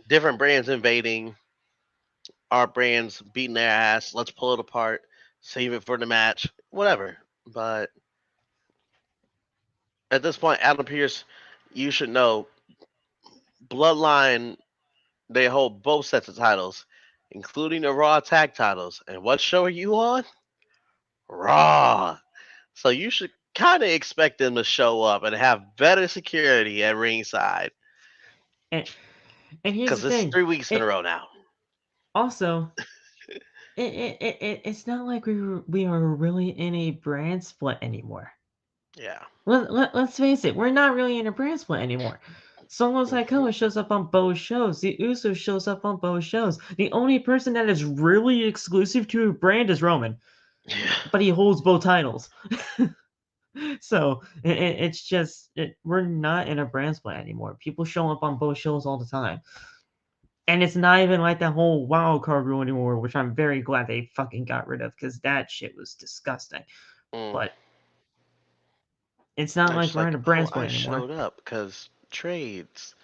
Different brands invading, our brands beating their ass. Let's pull it apart, save it for the match, whatever. But at this point, Adam Pearce, you should know, Bloodline, they hold both sets of titles, including the Raw tag titles. And what show are you on? Raw. So you should kind of expect them to show up and have better security at ringside. And here's Because the it's thing. 3 weeks in a row now. Also, it's not like we are really in a brand split anymore. Yeah. Let's face it, we're not really in a brand split anymore. Solo Sikoa shows up on both shows. The Usos shows up on both shows. The only person that is really exclusive to a brand is Roman, Yeah. but he holds both titles. So it's just we're not in a brand split anymore. People show up on both shows all the time. And it's not even like that whole wild card rule anymore, which I'm very glad they fucking got rid of because that shit was disgusting. But it's not They're like just we're in like, a brand oh, I split anymore. showed up because trades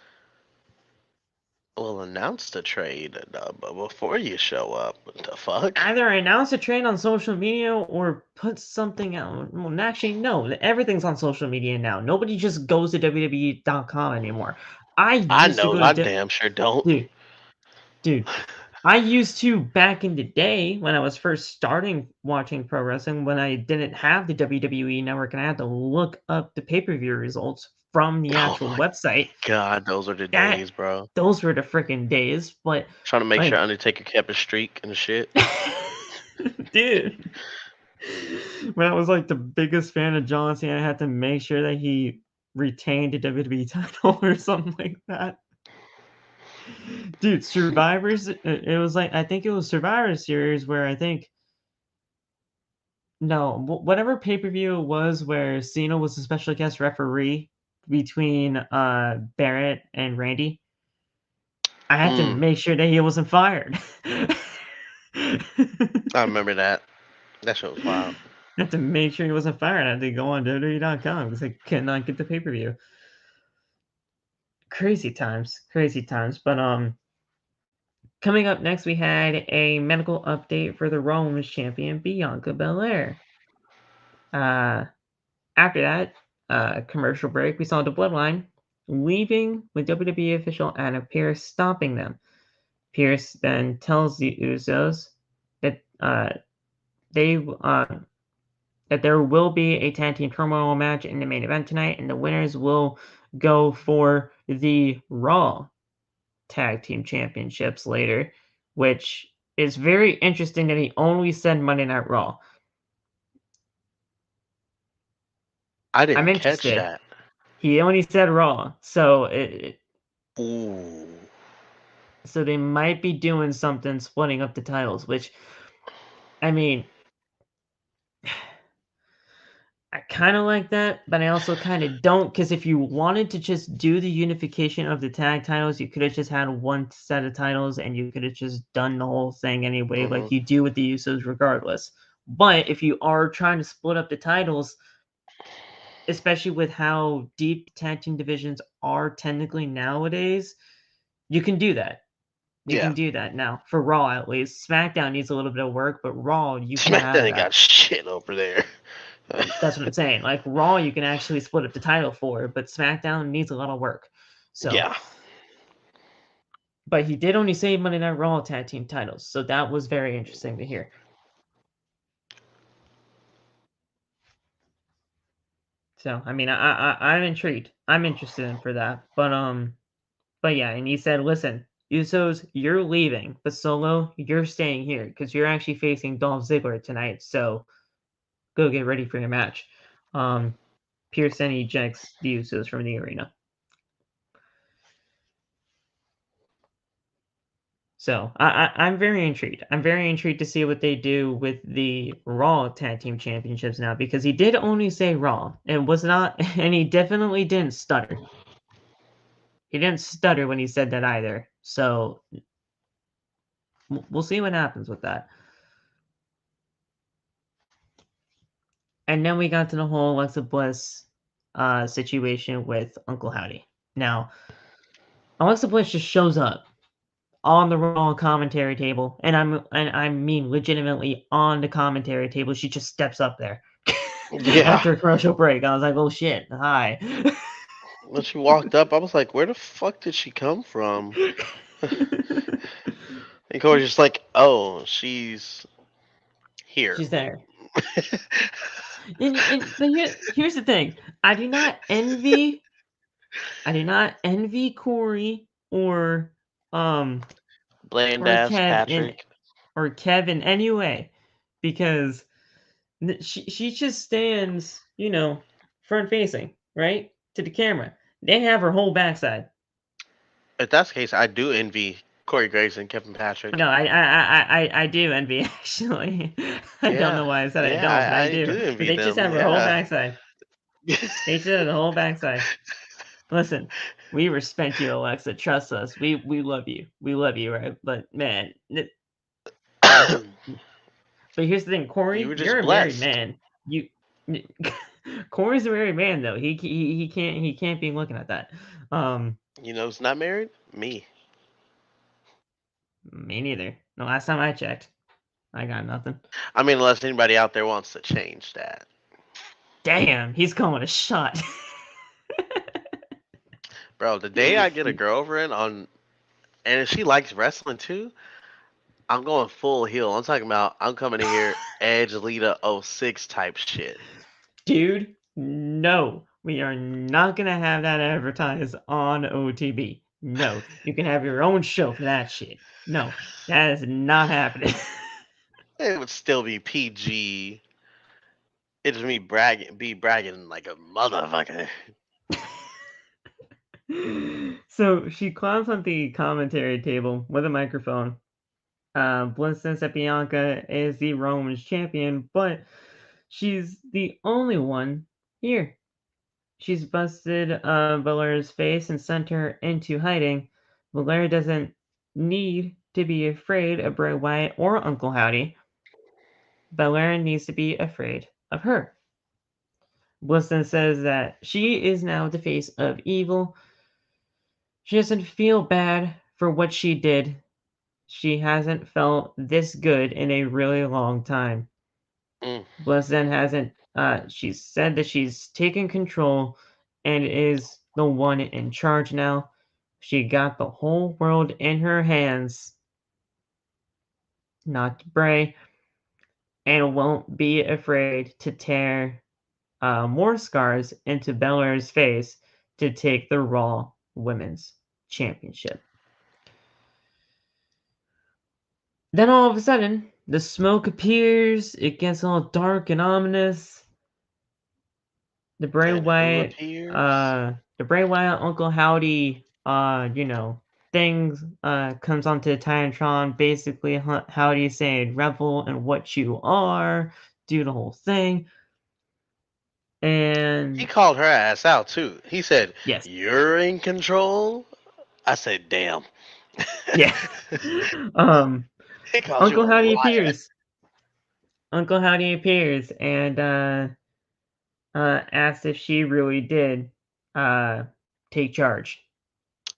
will announce the trade but before you show up. What the fuck? Either announce a trade on social media or put something out. Well, actually, no. Everything's on social media now. Nobody just goes to WWE.com anymore. I I used to know, go I to damn sure don't. dude. I used to back in the day when I was first starting watching pro wrestling when I didn't have the WWE network and I had to look up the pay-per-view results from the Oh actual my website. god, those are the That days, bro. those were the freaking days, but Trying to make sure like Undertaker kept a streak and shit. dude, when I was like the biggest fan of John Cena, I had to make sure that he retained the WWE title or something like that. Dude, Survivors, it was like I think it was Survivor Series where I think no, whatever pay-per-view it was where Cena was the special guest referee between Barrett and Randy. I had to Mm, make sure that he wasn't fired. I remember that. That shit was wild. I had to make sure he wasn't fired. I had to go on WWE.com because I could not get the pay-per-view. Crazy times, crazy times. But coming up next, we had a medical update for the Raw Women's Champion Bianca Belair. After that commercial break, we saw the Bloodline leaving with WWE official Adam Pearce stopping them. Pearce then tells the Usos that they that there will be a tag team turmoil match in the main event tonight, and the winners will go for the Raw Tag Team Championships later, which is very interesting that he only said Monday Night Raw. I I'm didn't catch interested. that. He only said Raw, so Ooh. so they might be doing something splitting up the titles, which I mean I kind of like that, but I also kind of don't, because if you wanted to just do the unification of the tag titles, you could have just had one set of titles and you could have just done the whole thing anyway, Mm-hmm. like you do with the Usos regardless. But if you are trying to split up the titles, especially with how deep tag team divisions are technically nowadays, you can do that. You Yeah. can do that now, for Raw at least. SmackDown needs a little bit of work, but Raw, you can SmackDown have ain't got that. shit over there. That's what I'm saying. Like Raw, you can actually split up the title for, but SmackDown needs a lot of work. So, Yeah. but he did only save Monday Night Raw tag team titles, so that was very interesting to hear. So, I mean, I'm intrigued. I'm interested in for that. But yeah, and he said, listen, Usos, you're leaving, but Solo, you're staying here because you're actually facing Dolph Ziggler tonight. So go get ready for your match. Pierce then ejects the Usos from the arena. So I'm very intrigued. I'm very intrigued to see what they do with the Raw Tag Team Championships now, because he did only say Raw. It was not, and he definitely didn't stutter. He didn't stutter when he said that either. So we'll see what happens with that. And then we got to the whole Alexa Bliss situation with Uncle Howdy. Now, Alexa Bliss just shows up on the Raw commentary table, and I mean legitimately on the commentary table. She just steps up there Yeah. after a commercial break. I was like, "Oh shit, hi." When she walked up, I was like, where the fuck did she come from? And Corey's just like, oh, she's here. She's there. But here's the thing: I do not envy Corey or Bland or ass Kev in Patrick. any way, because she just stands, front facing, right, to the camera. They have her whole backside. If that's the case, I do envy Corey Graves and Kevin Patrick. No, I do envy, actually. I don't know why I said I Yeah, don't, but I I do. do But envy they just them. have her whole Yeah. backside. They just have the whole backside. Listen, we respect you, Alexa. Trust us. We love you. We love you, right? But man, but here's the thing, You Corey, were just you're a married blessed. man. You Corey's a married man, though. He can't be looking at that. You know who's not married? Me. Me neither. The last time I checked, I got nothing. I mean, unless anybody out there wants to change that. Damn, he's calling a shot. Bro, the day I get a girlfriend on, and if she likes wrestling too, I'm going full heel. I'm talking about I'm coming in here Edge Lita '06 type shit. Dude, no. We are not going to have that advertised on OTB. No. You can have your own show for that shit. No. That is not happening. It would still be PG. It's me bragging like a motherfucker. So she climbs on the commentary table with a microphone. Bliss says that Bianca is the Roman's champion, but she's the only one here. She's busted Belair's face and sent her into hiding. Belair doesn't need to be afraid of Bray Wyatt or Uncle Howdy. Belair needs to be afraid of her. Bliss then says that she is now the face of evil. She doesn't feel bad for what she did. She hasn't felt this good in a really long time. Mm. Bliss then hasn't. She said that she's taken control and is the one in charge now. She got the whole world in her hands, not Bray, and won't be afraid to tear more scars into Belair's face to take the Raw Women's Championship. Then all of a sudden, the smoke appears. It gets all dark and ominous. The Bray And who Wyatt, appears? Uncle Howdy, things comes onto Titantron. Basically, Howdy saying "Rebel" and what you are, do the whole thing. He And called her ass out too. He said, yes, "You're in control." I said, "Damn." yeah. um, He called you Uncle a Howdy liar. appears. Uncle Howdy appears and asks if she really did uh take charge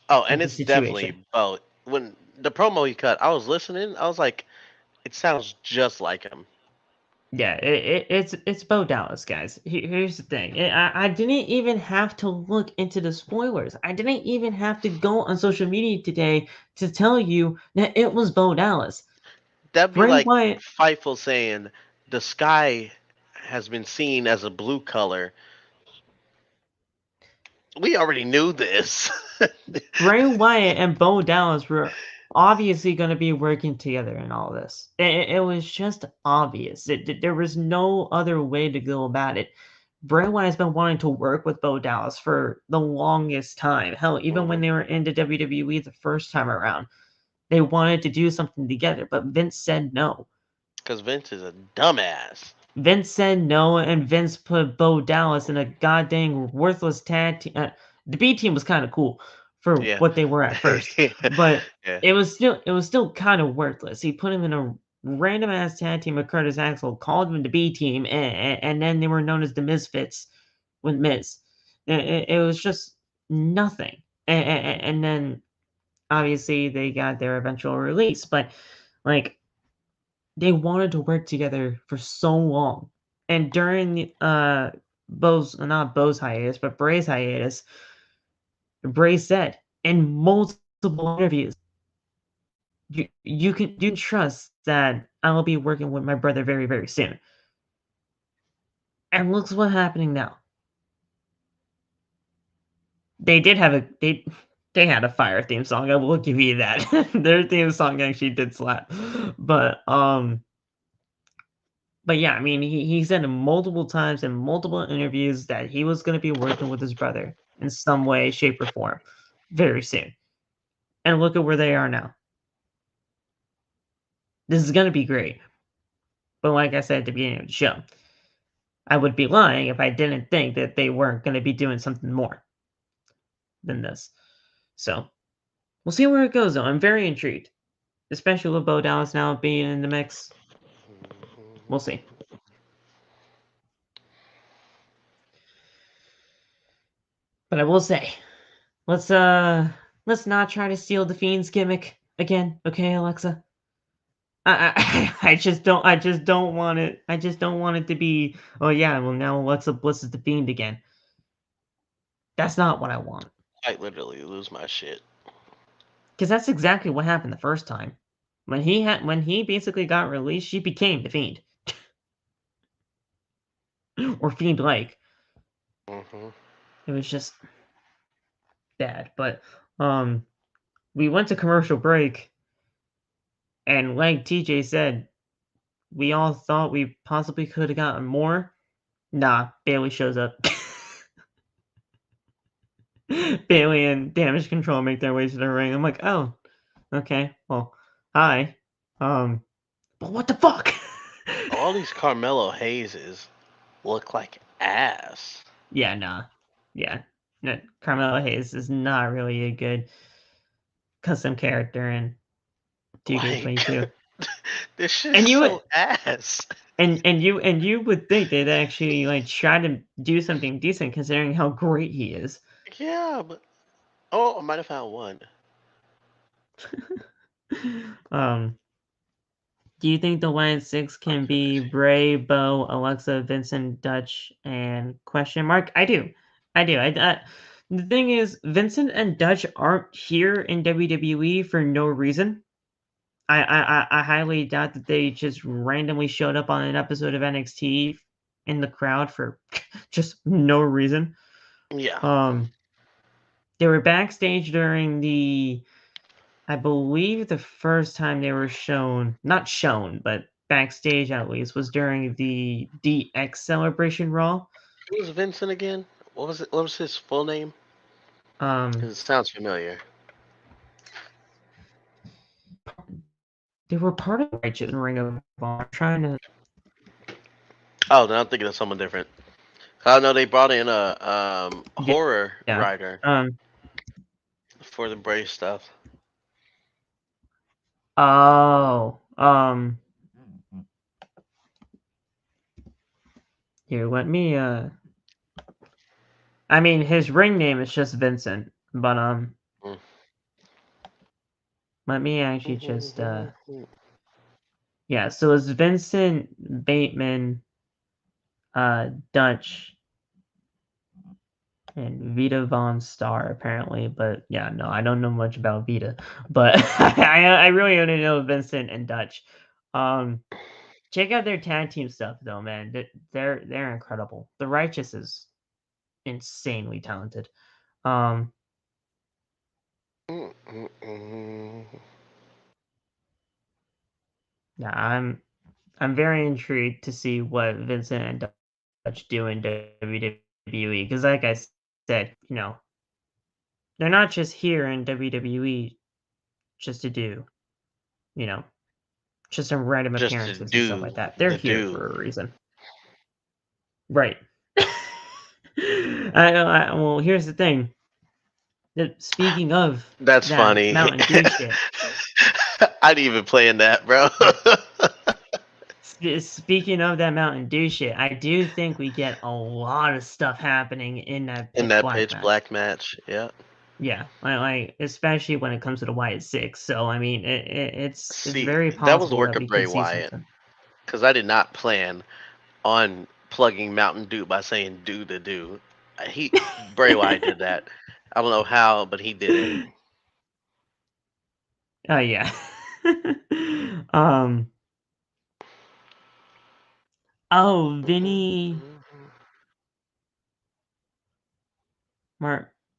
Oh, of and the it's situation. definitely Bo. When the promo he cut, I was listening. I was like, it sounds just like him. Yeah, it's Bo Dallas, guys. Here's the thing. I didn't even have to look into the spoilers. I didn't even have to go on social media today to tell you that it was Bo Dallas. That'd be Bray like Wyatt, Fightful saying the sky has been seen as a blue color. We already knew this. Bray Wyatt and Bo Dallas were obviously going to be working together in all this. It was just obvious. There was no other way to go about it. Bray Wyatt's been wanting to work with Bo Dallas for the longest time. Hell, even when they were into WWE the first time around, they wanted to do something together, but Vince said no. Because Vince is a dumbass. Vince said no, and Vince put Bo Dallas in a goddamn worthless tag team. The B team was kind of cool for Yeah. what they were at first, but Yeah. it was still kind of worthless. He put him in a random ass tag team with Curtis Axel, called him the B team, and then they were known as the Misfits with Miz. It was just nothing, and then obviously they got their eventual release, but like they wanted to work together for so long. And during the Bo's not Bo's hiatus, but Bray's hiatus, Bray said in multiple interviews, you can trust that I will be working with my brother very, very soon. And look what's happening now. They did have they had a fire theme song. I will give you that. Their theme song actually did slap. But yeah, I mean, he said multiple times in multiple interviews that he was going to be working with his brother in some way, shape, or form very soon. And look at where they are now. This is going to be great. But like I said at the beginning of the show, I would be lying if I didn't think that they weren't going to be doing something more than this. So we'll see where it goes, though. I'm very intrigued, especially with Bo Dallas now being in the mix. We'll see. But I will say, let's not try to steal the Fiend's gimmick again, okay, Alexa? I just don't want it. I just don't want it to be. Oh yeah, well now Alexa Bliss is the Fiend again. That's not what I want. I literally lose my shit. Because that's exactly what happened the first time. When he basically got released, she became the Fiend or Fiend like. Hmm. It was just bad. But we went to commercial break, and like TJ said, we all thought we possibly could have gotten more. Nah, Bayley shows up. Bayley and Damage Control make their way to the ring. I'm like, oh, okay, well, hi. But what the fuck? All these Carmelo Hayes look like ass. Yeah, nah. Yeah. No, Carmelo Hayes is not really a good custom character in Like 2K22. this shit's And you so ass. and you would think they'd actually like try to do something decent considering how great he is. Yeah, but oh, I might have found one. um Do you think the Lion Six can be Bray, Bo, Alexa, Vincent, Dutch, and question mark? I do. I do. The thing is, Vincent and Dutch aren't here in WWE for no reason. I highly doubt that they just randomly showed up on an episode of NXT in the crowd for just no reason. Yeah. They were backstage during I believe the first time they were shown, not shown, but backstage at least, was during the DX Celebration Raw. Who was Vincent again? What was it? What was his full name? Um, Because it sounds familiar. they were part of Righteous Ring of Honor. I'm trying to. Oh, then I'm thinking of someone different. I know they brought in a Yeah, horror yeah. writer for the Brave stuff. Oh, here, let me, I mean, his ring name is just Vincent, but, Mm. let me actually just, yeah, so it's Vincent Bateman, Dutch, and Vita Von Star, apparently, but yeah, no, I don't know much about Vita, but I really only know Vincent and Dutch. Check out their tag team stuff, though, man. They're incredible. The Righteous is insanely talented. Um, yeah, I'm very intrigued to see what Vincent and Dutch do in WWE because, like I said, they're not just here in WWE just to do, you know, just some random Just to appearances and stuff do like that. They're the here do. for a reason, right? Well, here's the thing. Speaking of That's that funny. Mountain Dew shit, I didn't even play in that, bro. yeah. Speaking of that Mountain Dew shit, I do think we get a lot of stuff happening in that In Pitch that Black pitch match. black match, yeah. Yeah, like especially when it comes to the Wyatt Six. So I mean, it's See, very that was the possible work that of we could Bray see Wyatt something. because I did not plan on plugging Mountain Dew by saying "do the do." He Bray Wyatt did that. I don't know how, but he did it. Oh yeah. um. Oh, Vinny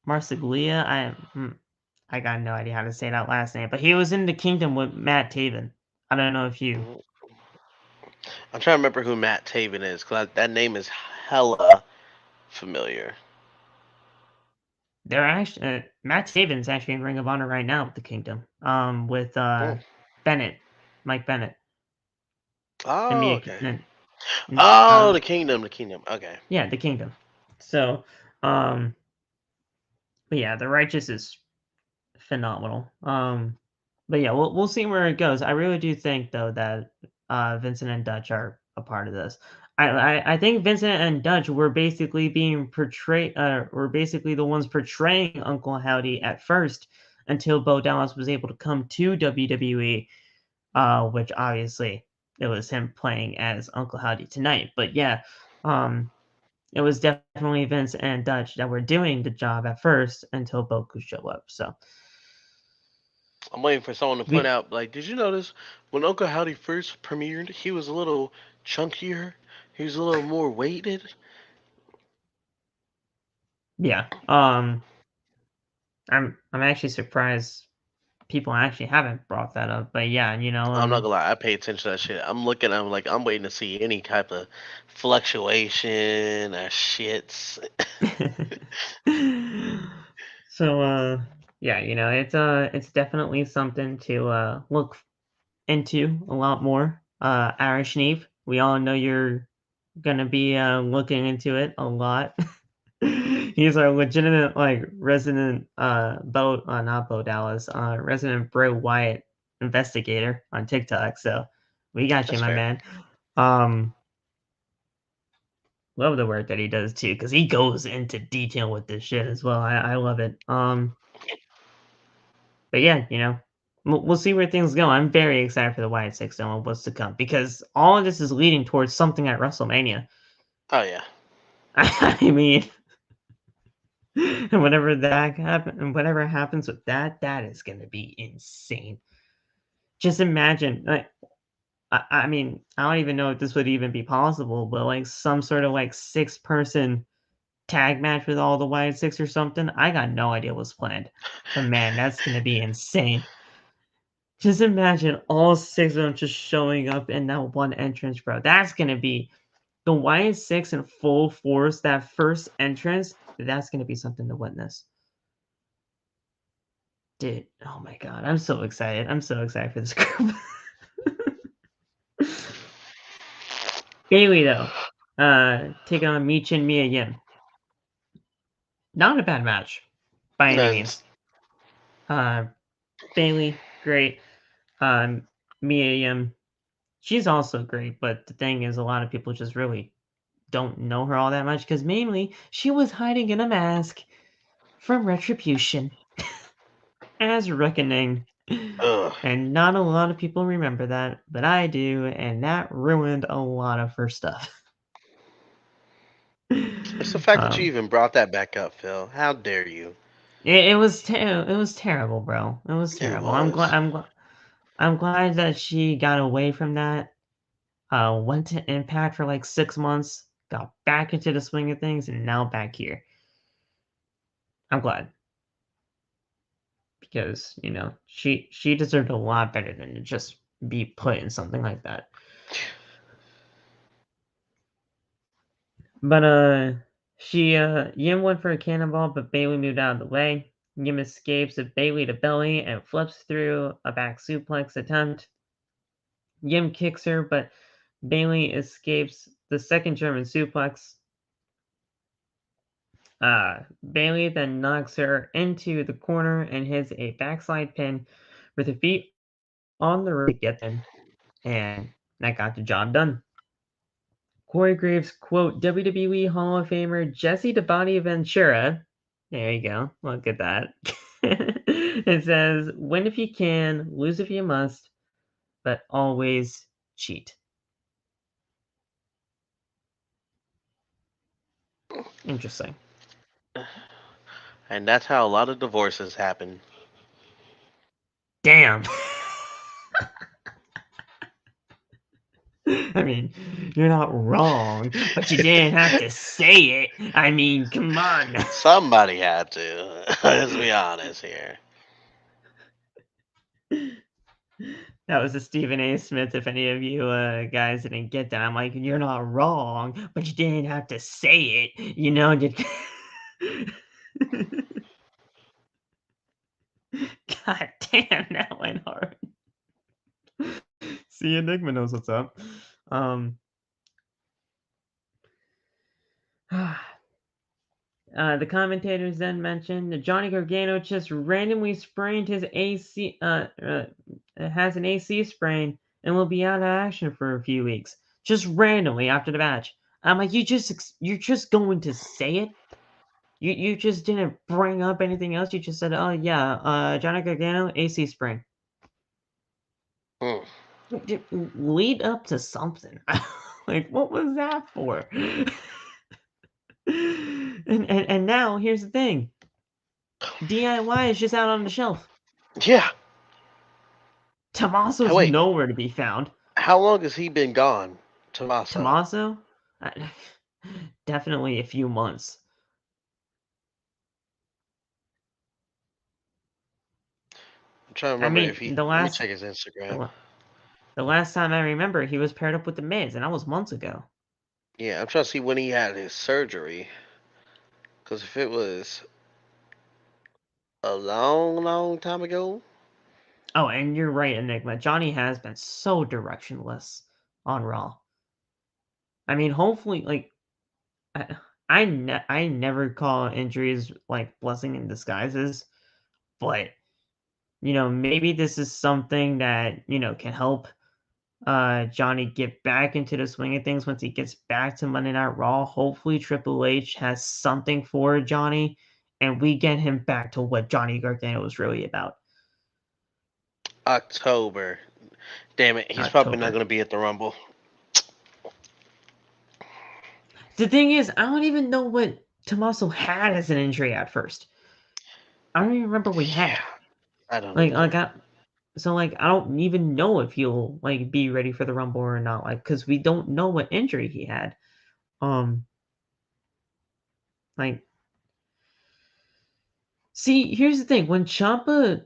Marsaglia. I got no idea how to say that last name, but he was in the Kingdom with Matt Taven. I don't know if you. I'm trying to remember who Matt Taven is because that name is hella familiar. They're actually Matt Taven's actually in Ring of Honor right now with the Kingdom. With Mm. Bennett, Mike Bennett, and Oh, Mia. okay. And, Oh, the kingdom, the kingdom. Okay. yeah, the Kingdom. So, but yeah, the Righteous is phenomenal. But yeah, we'll see where it goes. I really do think though that Vincent and Dutch are a part of this. I think Vincent and Dutch were basically being portrayed. Were basically the ones portraying Uncle Howdy at first until Bo Dallas was able to come to WWE. Which obviously it was him playing as Uncle Howdy tonight. But yeah, it was definitely Vince and Dutch that were doing the job at first until Bo could show up. So I'm waiting for someone to point we out, like, did you notice when Uncle Howdy first premiered, he was a little chunkier? He was a little more weighted? Yeah. I'm actually surprised people actually haven't brought that up. But yeah, I'm not gonna lie, I pay attention to that shit. I'm looking, I'm like, I'm waiting to see any type of fluctuation or shits. so yeah, it's definitely something to look into a lot more. Irish Neve, we all know you're gonna be looking into it a lot. He's our legitimate like resident not Bo Dallas, resident Bray Wyatt investigator on TikTok. So we got you, That's my fair. man. Love the work that he does too, because he goes into detail with this shit as well. I love it. But yeah, we'll see where things go. I'm very excited for the Wyatt Six and what's to come because all of this is leading towards something at WrestleMania. Oh yeah. I mean, whatever happens with that is gonna be insane. Just imagine, like, I mean, I don't even know if this would even be possible, but like some sort of like 6-person tag match with all the Wyatt Six or something. I got no idea what's planned, but man, that's gonna be insane. Just imagine all 6 of them just showing up in that one entrance, bro. That's gonna be the Wyatt Six in full force. That first entrance, that's gonna be something to witness. Dude, oh my god, I'm so excited. I'm so excited for this group. Bayley, though. taking on Michin, Mia Yim. Not a bad match by any means. Bayley, great. Mia Yim, she's also great, but the thing is, a lot of people just really don't know her all that much because mainly she was hiding in a mask from Retribution as Reckoning. Ugh. And not a lot of people remember that, but I do, and that ruined a lot of her stuff. It's the fact that you even brought that back up, Phil. How dare you? It was terrible, bro. It was It terrible. was. I'm glad that she got away from that. Went to Impact for like 6 months, got back into the swing of things, and now back here. I'm glad because she deserved a lot better than to just be put in something like that. But Yim went for a cannonball, but Bayley moved out of the way. Yim escapes with Bayley to belly and flips through a back suplex attempt. Yim kicks her, but Bayley escapes the second German suplex. Bayley then knocks her into the corner and hits a backslide pin with her feet on the rope to get in, and that got the job done. Corey Graves quote WWE Hall of Famer Jesse the Body Ventura. There you go. Look at that. It says, win if you can, lose if you must, but always cheat. Interesting. And that's how a lot of divorces happen. Damn. I mean, you're not wrong, but you didn't have to say it. I mean, come on. Somebody had to. Let's be honest here. That was a Stephen A. Smith. If any of you guys didn't get that, I'm like, you're not wrong, but you didn't have to say it. God damn, that went hard. See, Enigma knows what's up. The commentators then mentioned that Johnny Gargano just randomly sprained his AC, has an AC sprain and will be out of action for a few weeks. Just randomly after the match. I'm like, you're just going to say it? You just didn't bring up anything else. You just said, oh yeah, Johnny Gargano, AC sprain. Lead up to something. Like, what was that for? And now here's the thing. DIY is just out on the shelf. Yeah. Tommaso's Wait. nowhere to be found. How long has he been gone, Tommaso? Definitely a few months. I'm trying to remember if he. Let me check his Instagram. The last time I remember, he was paired up with the Miz, and that was months ago. Yeah, I'm trying to see when he had his surgery. Because if it was a long, long time ago. Oh, and you're right, Enigma. Johnny has been so directionless on Raw. I mean, hopefully, like, I never call injuries like blessing in disguises, but maybe this is something that can help Johnny get back into the swing of things once he gets back to Monday Night Raw. Hopefully, Triple H has something for Johnny, and we get him back to what Johnny Gargano was really about. October. Damn it, he's probably not going to be at the Rumble. The thing is, I don't even know what Tommaso had as an injury at first. I don't even remember what he had. I don't I don't even know if he'll be ready for the Rumble or not, because we don't know what injury he had. See, here's the thing: when Ciampa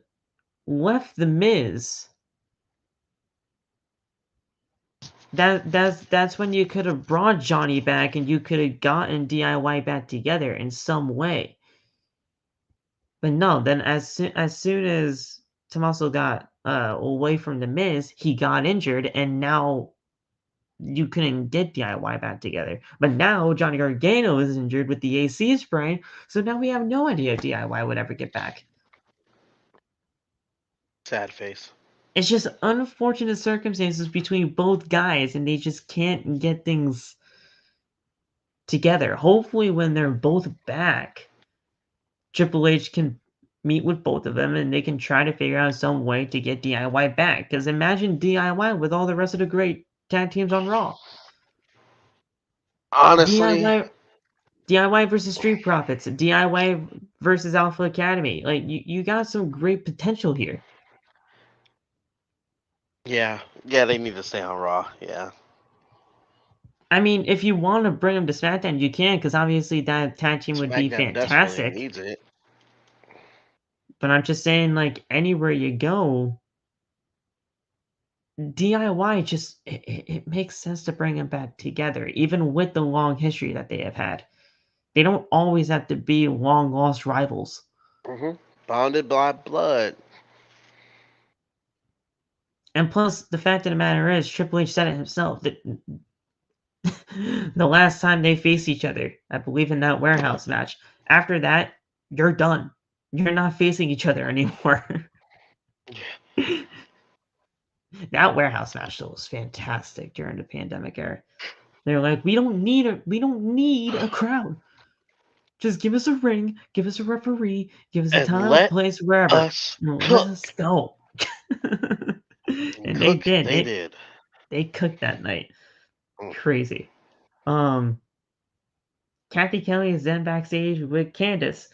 left the Miz, that's when you could have brought Johnny back and you could have gotten DIY back together in some way. But no, then as soon as Tommaso got away from the Miz, he got injured, and now you couldn't get DIY back together. But now Johnny Gargano is injured with the AC sprain, so now we have no idea if DIY would ever get back. Sad face. It's just unfortunate circumstances between both guys, and they just can't get things together. Hopefully, when they're both back, Triple H can meet with both of them and they can try to figure out some way to get DIY back. Because imagine DIY with all the rest of the great tag teams on Raw. Honestly, DIY versus Street Profits, DIY versus Alpha Academy. Like you got some great potential here. yeah, they need to stay on Raw. Yeah, I mean, if you want to bring them to SmackDown, you can, because obviously that tag team would be SmackDown desperately fantastic. needs it. But I'm just saying, like, anywhere you go, DIY just it makes sense to bring them back together, even with the long history that they have had. They don't always have to be long lost rivals. Bonded by blood. And plus, the fact of the matter is, Triple H said it himself that the last time they faced each other, I believe in that warehouse match. After that, you're done. You're not facing each other anymore. That warehouse match though was fantastic during the pandemic era. They're like, we don't need a crowd. Just give us a ring, give us a referee, give us a And time, let place, wherever. us Let us go. And they did. They did. They cooked that night. Mm. Crazy. Kathy Kelly is then backstage with Candice.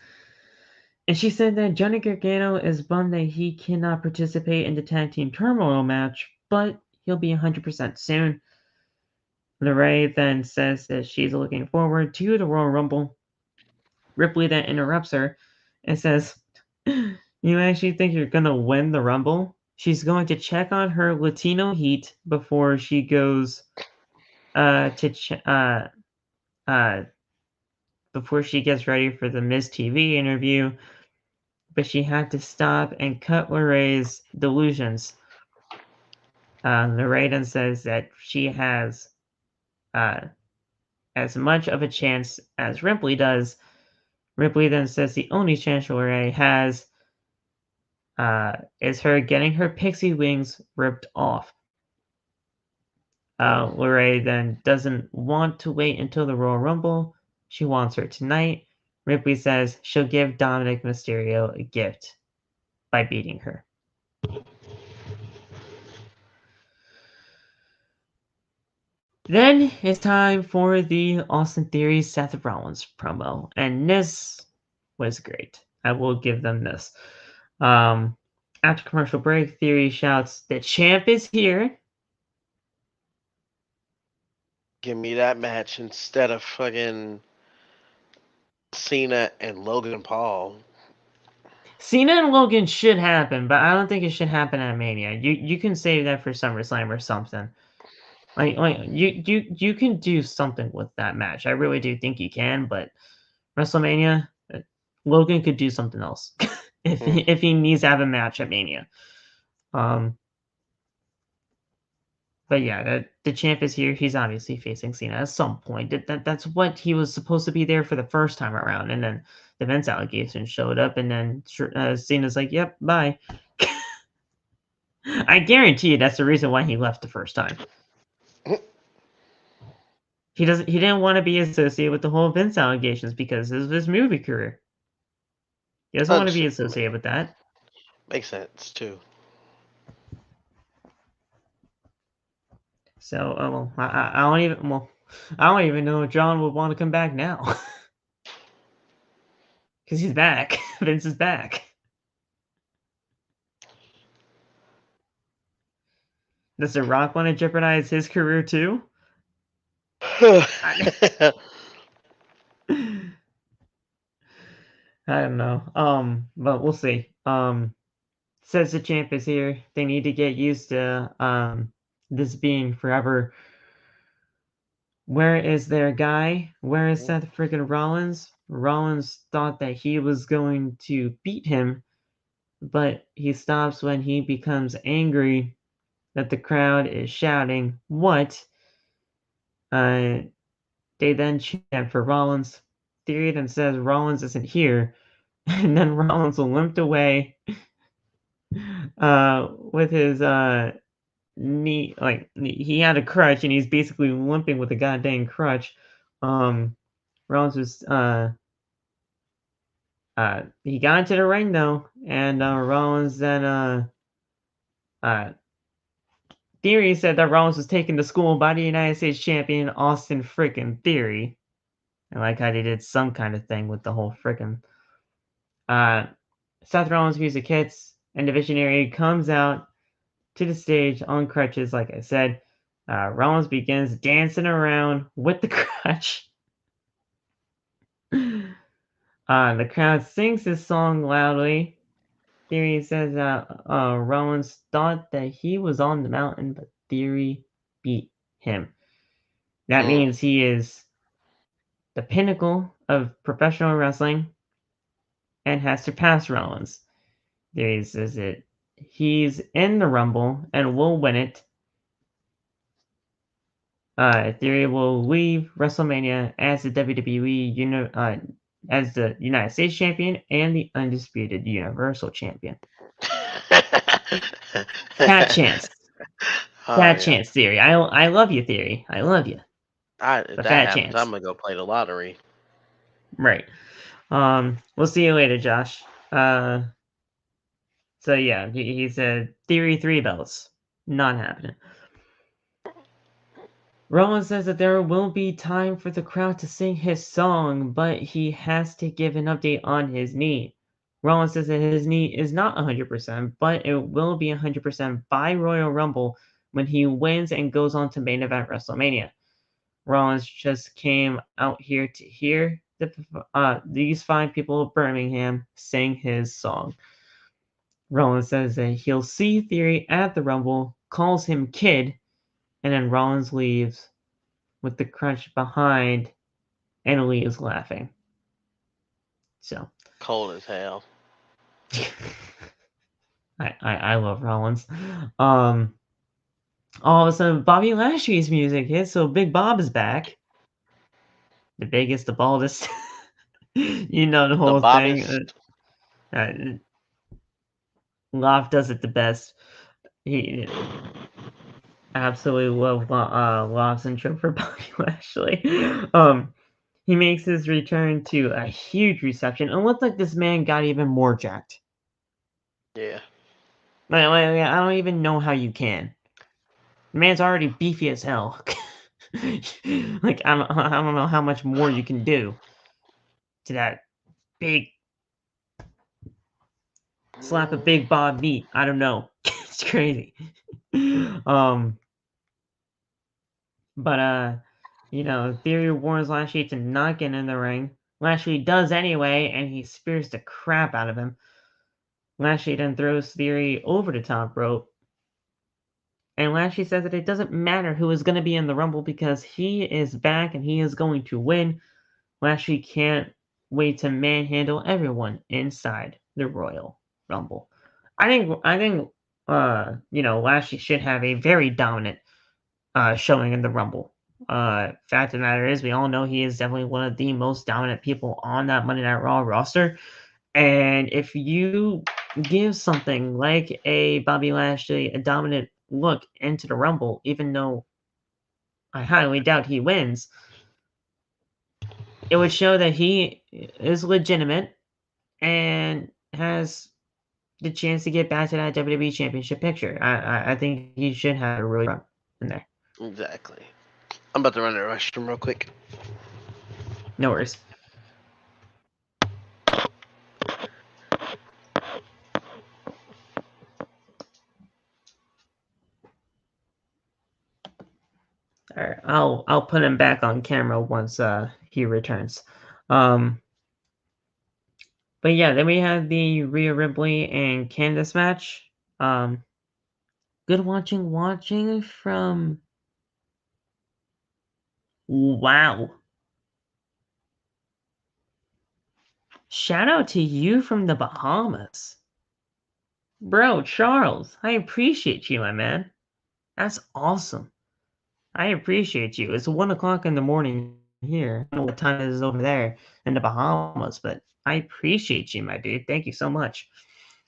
And she said that Johnny Gargano is bummed that he cannot participate in the tag team turmoil match, but he'll be 100% soon. LeRae then says that she's looking forward to the Royal Rumble. Ripley then interrupts her and says, "You actually think you're going to win the Rumble?" She's going to check on her Latino heat before she goes before she gets ready for the Miz TV interview, but she had to stop and cut LeRae's delusions. LeRae then says that she has as much of a chance as Ripley does. Ripley then says the only chance LeRae has is her getting her pixie wings ripped off. LeRae then doesn't want to wait until the Royal Rumble. She wants her tonight. Ripley says she'll give Dominic Mysterio a gift by beating her. Then it's time for the Austin Theory Seth Rollins promo, and this was great. I will give them this. After commercial break, Theory shouts, "The champ is here." Give me that match instead of fucking Cena and Logan Paul. Cena and Logan should happen, but I don't think it should happen at Mania. You can save that for SummerSlam or something. Like you can do something with that match. I really do think you can, but WrestleMania, Logan could do something else if he needs to have a match at Mania. But yeah, the champ is here. He's obviously facing Cena at some point. That's what he was supposed to be there for the first time around, and then the Vince allegation showed up, and then Cena's like, "Yep, bye." I guarantee you that's the reason why he left the first time. He didn't want to be associated with the whole Vince allegations because of his movie career. He doesn't want to be associated with that. Makes sense too. So, I don't even know if John would want to come back now. Because he's back. Vince is back. Does The Rock want to jeopardize his career too? I don't know. But we'll see. Says the champ is here. They need to get used to this being forever. Where is their guy? Where is Seth freaking Rollins? Rollins thought that he was going to beat him, but he stops when he becomes angry that the crowd is shouting, "What?" They then chant for Rollins. Theory then says Rollins isn't here, and then Rollins limped away with his knee. Like he had a crutch, and he's basically limping with a goddamn crutch. Rollins was he got into the ring though, and Rollins then Theory said that Rollins was taken to school by the United States champion Austin frickin' Theory. I like how they did some kind of thing with the whole frickin'. Seth Rollins' music hits, and the Visionary comes out to the stage on crutches, like I said. Rollins begins dancing around with the crutch. The crowd sings this song loudly. Theory says that Rollins thought that he was on the mountain, but Theory beat him. That means he is the pinnacle of professional wrestling and has surpassed Rollins. Theory says that he's in the Rumble and will win it. Theory will leave WrestleMania as the WWE as the United States champion and the undisputed Universal champion. Fat chance. Fat chance, Theory. I love you, Theory. I love you. If that fat happens, chance. I'm gonna go play the lottery. Right. We'll see you later, Josh. So yeah, he said Theory 3 belts. Not happening. Rollins says that there will be time for the crowd to sing his song, but he has to give an update on his knee. Rollins says that his knee is not 100%, but it will be 100% by Royal Rumble when he wins and goes on to main event WrestleMania. Rollins just came out here to hear these fine people of Birmingham sing his song. Rollins says that he'll see Theory at the Rumble, calls him kid, and then Rollins leaves with the crunch behind, and Lee is laughing. So cold as hell. I love Rollins. All of a sudden, Bobby Lashley's music hits, so Big Bob is back. The biggest, the baldest. You know the whole thing. Loft does it the best. He absolutely love Loft's intro for Bobby Lashley. He makes his return to a huge reception. It looked like this man got even more jacked. Yeah. I don't even know how you can. The man's already beefy as hell. Like I don't know how much more you can do to that big slap a big Bob meat. I don't know. It's crazy. But Theory warns Lashley to not get in the ring. Lashley does anyway, and he spears the crap out of him. Lashley then throws Theory over the top rope. And Lashley says that it doesn't matter who is going to be in the Rumble because he is back and he is going to win. Lashley can't wait to manhandle everyone inside the Royal Rumble. I think Lashley should have a very dominant showing in the Rumble. Fact of the matter is, we all know he is definitely one of the most dominant people on that Monday Night Raw roster. And if you give something like a Bobby Lashley a dominant look into the Rumble, even though I highly doubt he wins, it would show that he is legitimate and has the chance to get back to that WWE Championship picture. I think he should have a really run in there. Exactly. I'm about to run to the restroom real quick. No worries. All right, I'll put him back on camera once he returns. But yeah, then we have the Rhea Ripley and Candice match. Good watching from. Wow. Shout out to you from the Bahamas. Bro, Charles, I appreciate you, my man. That's awesome. I appreciate you. It's 1 o'clock in the morning here. I don't know what time it is over there in the Bahamas, but I appreciate you, my dude. Thank you so much.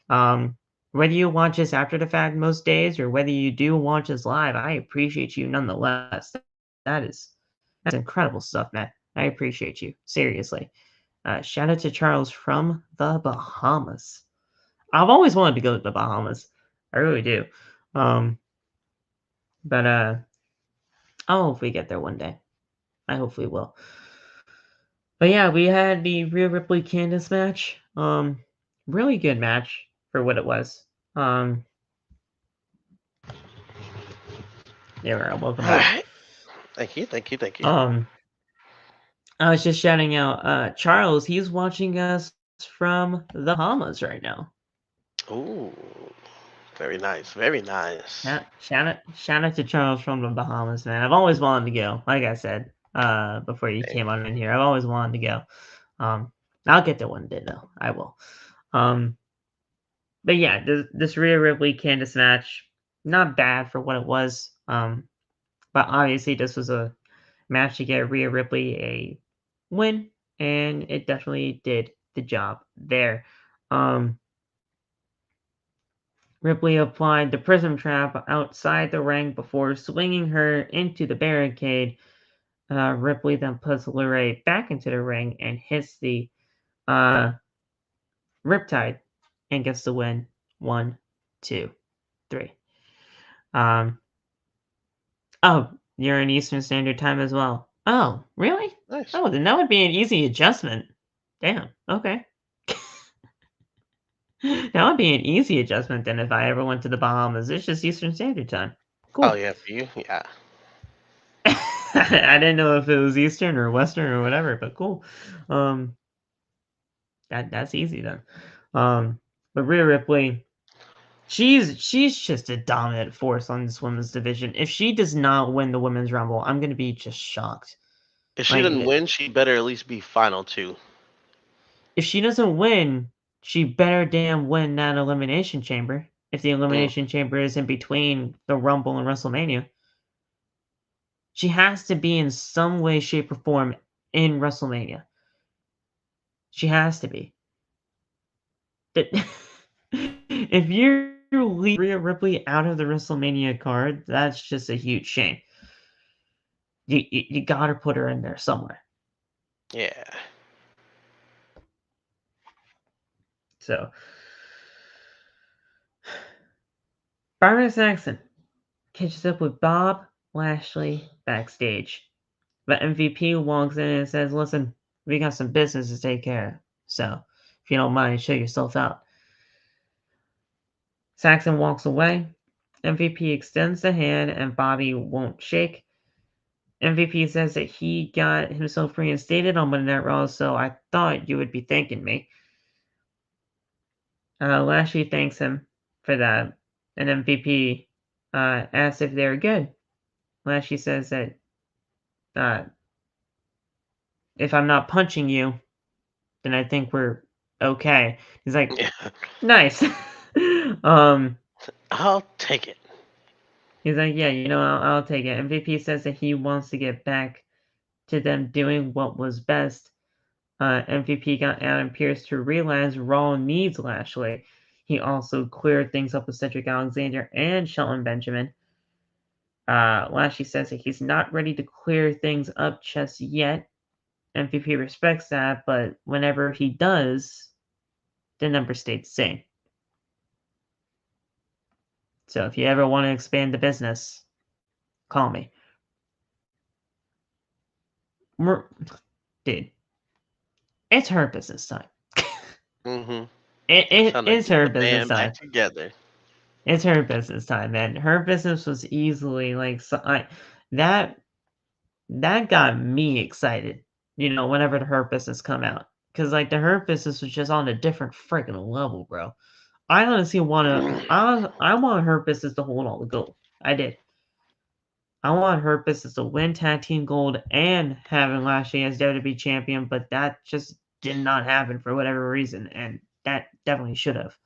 Whether you watch us after the fact most days or whether you do watch us live, I appreciate you nonetheless. That's incredible stuff, man. I appreciate you. Seriously. Shout out to Charles from the Bahamas. I've always wanted to go to the Bahamas. I really do. But I'll hopefully get there one day. I hopefully will. But yeah, we had the Rhea Ripley Candice match. Really good match for what it was. Yeah, welcome back. Alright. Thank you. I was just shouting out Charles. He's watching us from the Bahamas right now. Ooh, very nice. Shout out to Charles from the Bahamas, man. I've always wanted to go. Like I said, before you came on in here, I've always wanted to go. I'll get there one day though. I will. But yeah, this Rhea Ripley Candice match, not bad for what it was. But obviously this was a match to get Rhea Ripley a win, and it definitely did the job there. Ripley applied the prism trap outside the ring before swinging her into the barricade. Ripley then puts Lure back into the ring and hits the Riptide and gets the win. 1, 2, 3. Oh, you're in Eastern Standard Time as well. Oh, really? Nice. Oh, then that would be an easy adjustment. Damn. Okay. That would be an easy adjustment then if I ever went to the Bahamas. It's just Eastern Standard Time. Cool. Oh yeah, for you, yeah. I didn't know if it was Eastern or Western or whatever, but cool. That's easy then. But Rhea Ripley, she's just a dominant force on this women's division. If she does not win the women's rumble, I'm gonna be just shocked. If she didn't win, she better at least be final 2. If she doesn't win, she better damn win that Elimination Chamber. If the Elimination Chamber is in between the Rumble and WrestleMania. She has to be in some way, shape, or form in WrestleMania. She has to be. If you leave Rhea Ripley out of the WrestleMania card, that's just a huge shame. You gotta put her in there somewhere. Yeah. So, Byron Saxton catches up with Bob Lashley backstage. But MVP walks in and says, listen, we got some business to take care of. So, if you don't mind, show yourself out. Saxton walks away. MVP extends the hand and Bobby won't shake. MVP says that he got himself reinstated on Monday Night Raw, so I thought you would be thanking me. Lashley thanks him for that, and MVP asks if they're good. Lashley says that if I'm not punching you, then I think we're okay. He's like, nice. I'll take it. He's like, yeah, I'll take it. MVP says that he wants to get back to them doing what was best. MVP got Adam Pearce to realize Raw needs Lashley. He also cleared things up with Cedric Alexander and Shelton Benjamin. Lashley says that he's not ready to clear things up just yet. MVP respects that, but whenever he does, the numbers stay the same. So if you ever want to expand the business, call me. Dude, it's her business time. It's her business time. Back together. It's her business time, man. Her business was easily like that got me excited. Whenever the Hurt Business come out, because like the Hurt Business was just on a different freaking level, bro. I honestly I want Hurt Business to hold all the gold. I did. I want Hurt Business to win tag team gold and having Lashley as WWE champion, but that just did not happen for whatever reason, and that definitely should have.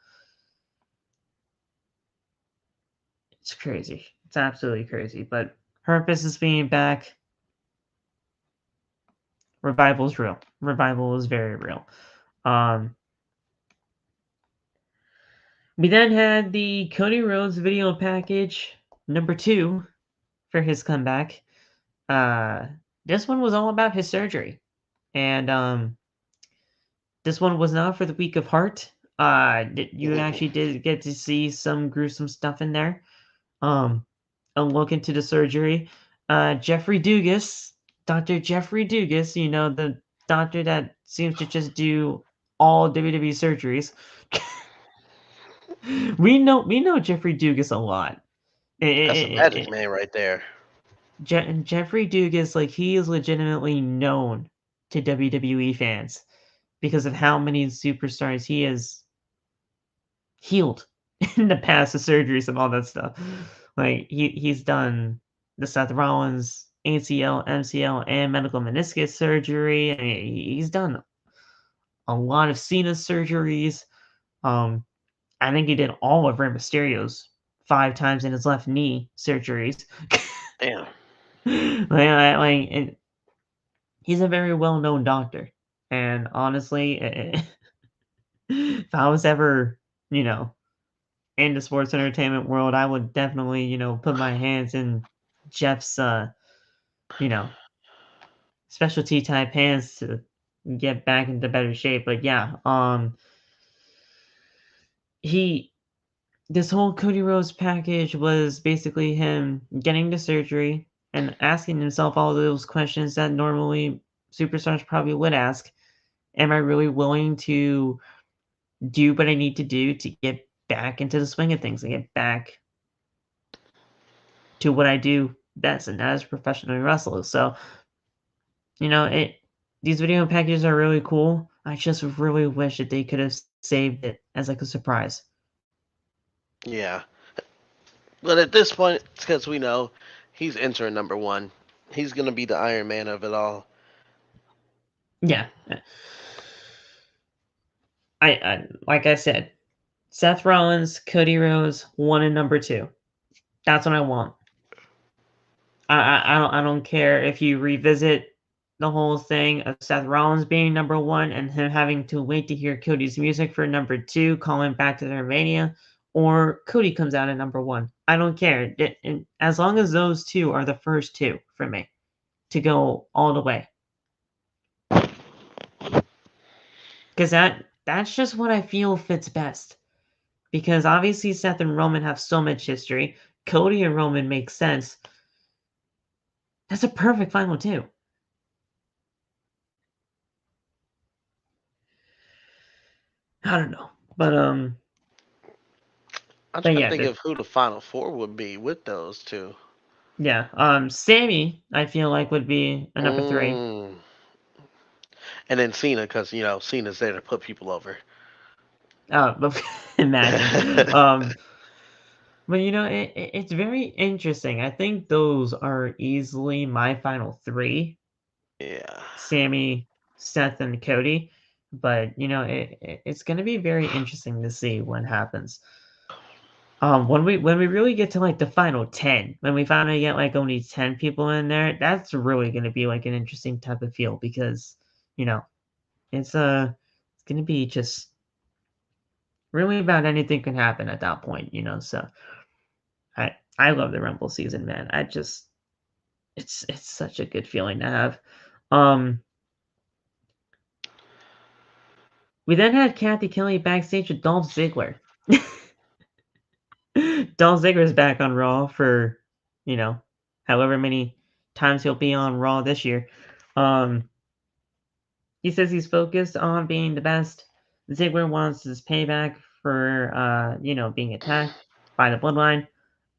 It's crazy. It's absolutely crazy. But purpose is being back. Revival is real. Revival is very real. We then had the Cody Rhodes video package number 2 for his comeback. This one was all about his surgery, and this one was not for the weak of heart. You actually did get to see some gruesome stuff in there. A look into the surgery. Jeffrey Dugas, Dr. Jeffrey Dugas, the doctor that seems to just do all WWE surgeries. we know Jeffrey Dugas a lot. That's a magic man right there. Jeffrey Dugas, like, he is legitimately known to WWE fans because of how many superstars he has healed in the past of surgeries and all that stuff. Like, he's done the Seth Rollins ACL, MCL, and medical meniscus surgery. I mean, he's done a lot of Cena surgeries. I think he did all of Rey Mysterio's 5 times in his left knee surgeries. Damn. He's a very well-known doctor, and honestly, if I was ever, in the sports entertainment world, I would definitely, put my hands in Jeff's, specialty type hands to get back into better shape. But yeah, this whole Cody Rhodes package was basically him getting the surgery and asking himself all those questions that normally superstars probably would ask. Am I really willing to do what I need to do to get back into the swing of things and get back to what I do best, and that is professional wrestler? So, these video packages are really cool. I just really wish that they could have saved it as like a surprise. Yeah. But at this point, it's because we know he's entering number 1. He's going to be the Iron Man of it all. Yeah. I like I said, Seth Rollins, Cody Rhodes, 1 and number 2. That's what I want. I don't care if you revisit the whole thing of Seth Rollins being number 1 and him having to wait to hear Cody's music for number 2, calling back to their Mania, or Cody comes out at number 1. I don't care. As long as those 2 are the first 2 for me to go all the way. Because that's just what I feel fits best. Because obviously Seth and Roman have so much history. Cody and Roman make sense. That's a perfect final 2. I don't know. But I'm trying to think of who the final 4 would be with those 2. Yeah. Sammy, I feel like, would be a number 3. And then Cena, because Cena's there to put people over. But imagine. But it's very interesting. I think those are easily my final 3. Yeah. Sammy, Seth, and Cody. But it's going to be very interesting to see what happens. When we really get to like the final 10, when we finally get like only 10 people in there, that's really going to be like an interesting type of feel, because it's going to be just really about anything can happen at that point. So I love the Rumble season, man. It's such a good feeling to have. We then had Kathy Kelly backstage with Dolph Ziggler. Dolph Ziggler's back on Raw for, however many times he'll be on Raw this year. He says he's focused on being the best. Ziggler wants his payback for, being attacked by the Bloodline.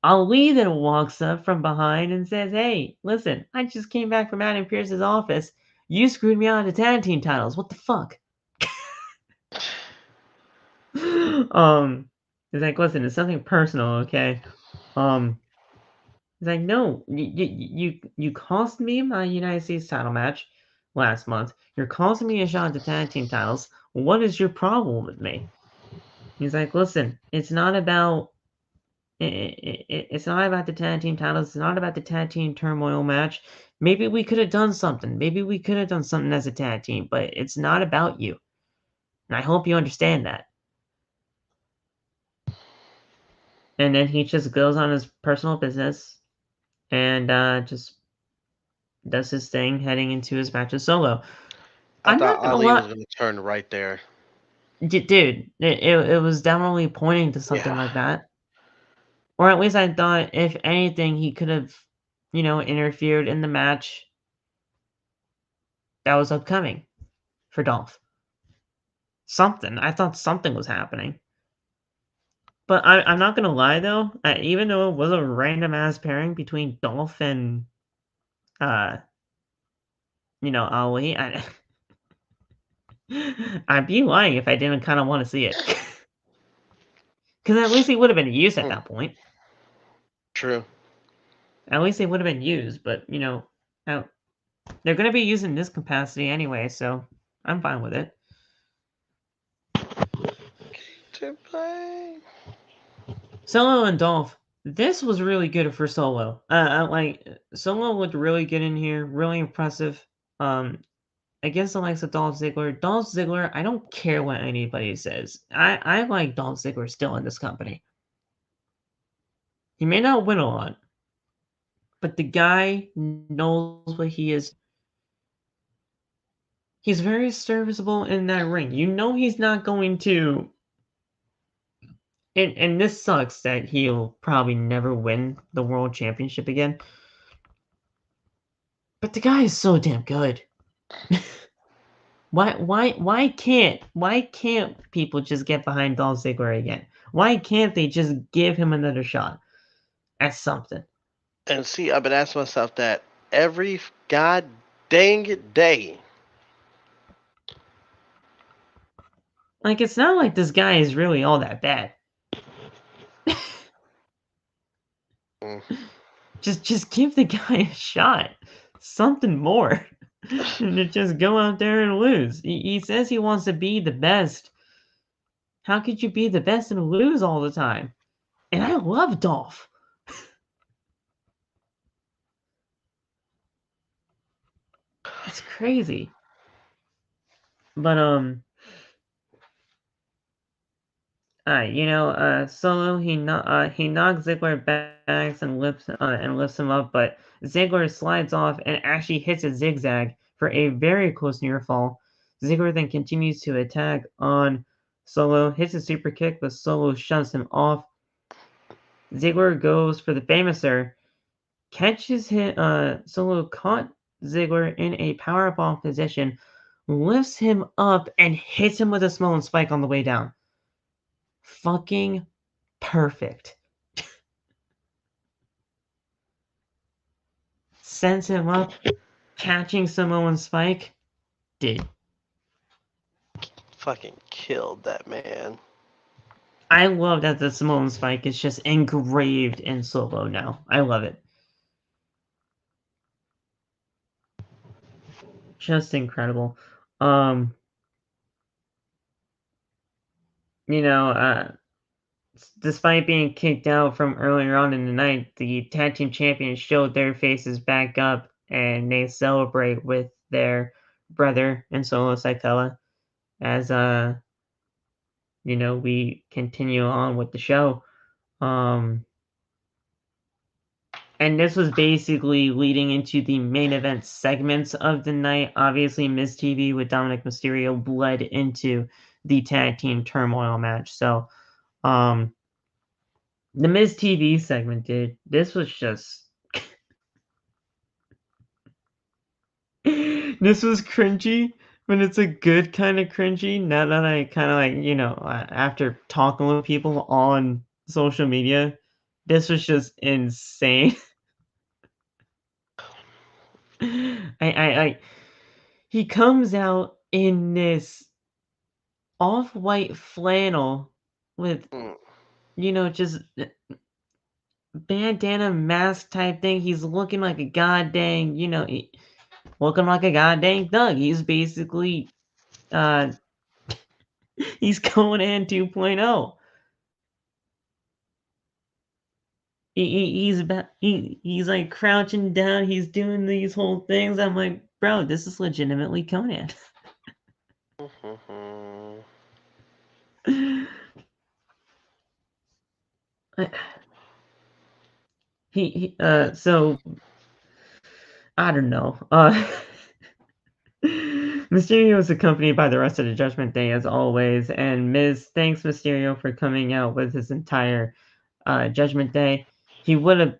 Ali then walks up from behind and says, "Hey, listen, I just came back from Adam Pearce's office. You screwed me out of the tag team titles. What the fuck?" He's like, "Listen, it's something personal, okay?" He's like, "No, you cost me my United States title match last month. You're costing me a shot at the tag team titles. What is your problem with me?" He's like, "Listen, it's not about It's not about the tag team titles. It's not about the tag team turmoil match. Maybe we could have done something. Maybe we could have done something as a tag team, but it's not about you. And I hope you understand that. And then he just goes on his personal business and just does his thing heading into his match with Solo. I I'm thought not gonna Ali was lie, going to turn right there. dude. It was definitely pointing to something Yeah. like that, or at least I thought, if anything, he could have, interfered in the match that was upcoming for Dolph. Something. I thought something was happening. But I'm not gonna lie though, even though it was a random ass pairing between Dolph and uh, Ali, I'd be lying if I didn't kind of want to see it. Because at least he would have been used at Mm, that point. true. At least they would have been used, but uh, they're gonna be used in this capacity anyway, so I'm fine with it. To play. Solo and Dolph. This was really good for Solo. Solo looked really good in here, really impressive. Against the likes of Dolph Ziggler. Dolph Ziggler, I don't care what anybody says. I like Dolph Ziggler still in this company. He may not win a lot, but the guy knows what he is. He's very serviceable in that ring. You know he's not going to. And this sucks that he'll probably never win the world championship again. But the guy is so damn good. Why can't people just get behind Dolph Ziggler again? Why can't they just give him another shot at something? And see, I've been asking myself that every god dang day. Like, it's not like this guy is really all that bad. Mm. Just give the guy a shot. Something more. And to just go out there and lose. He says he wants to be the best. How could you be the best and lose all the time? And I love Dolph. It's crazy. But Solo he knocks Ziggler back and lifts him up, but Ziggler slides off and actually hits a zigzag for a very close near fall. Ziggler then continues to attack on Solo, hits a super kick, but Solo shoves him off. Ziggler goes for the famouser, catches him. Solo caught Ziggler in a powerbomb position, lifts him up, and hits him with a Samoan spike on the way down. Fucking perfect. Sends him up, catching Samoan Spike. Dude, Fucking killed that man. I love that the Samoan Spike is just engraved in Solo now. I love it. Just incredible. Um, you know, uh, Despite being kicked out from earlier on in the night, the tag team champions showed their faces back up and they celebrate with their brother and Solo Sikoa as we continue on with the show. Um and this was basically leading into the main event segments of the night. Obviously, Miz TV with Dominic Mysterio bled into the tag team turmoil match. So the Miz TV segment, dude, this was just this was cringy, but it's a good kind of cringy. Now that I kind of after talking with people on social media, this was just insane. I he comes out in this off-white flannel with Mm. just bandana mask type thing. He's looking like a goddamn, looking like a goddamn thug. He's basically uh he's going in 2.0. he's like crouching down, he's doing these whole things. I'm like, bro, this is legitimately Conan. So I don't know. Mysterio is accompanied by the rest of the Judgment Day as always, and Miz thanks Mysterio for coming out with his entire Judgment Day. He would have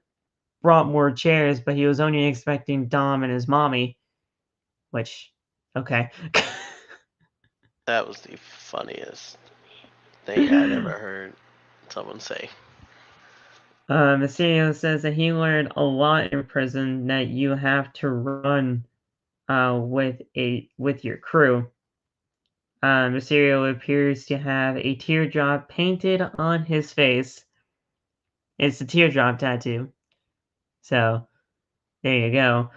brought more chairs, but he was only expecting Dom and his mommy, which, okay. That was the funniest thing I'd ever heard someone say. Mysterio says that he learned a lot in prison, that you have to run with your crew. Mysterio appears to have a teardrop painted on his face. It's a teardrop tattoo. So there you go.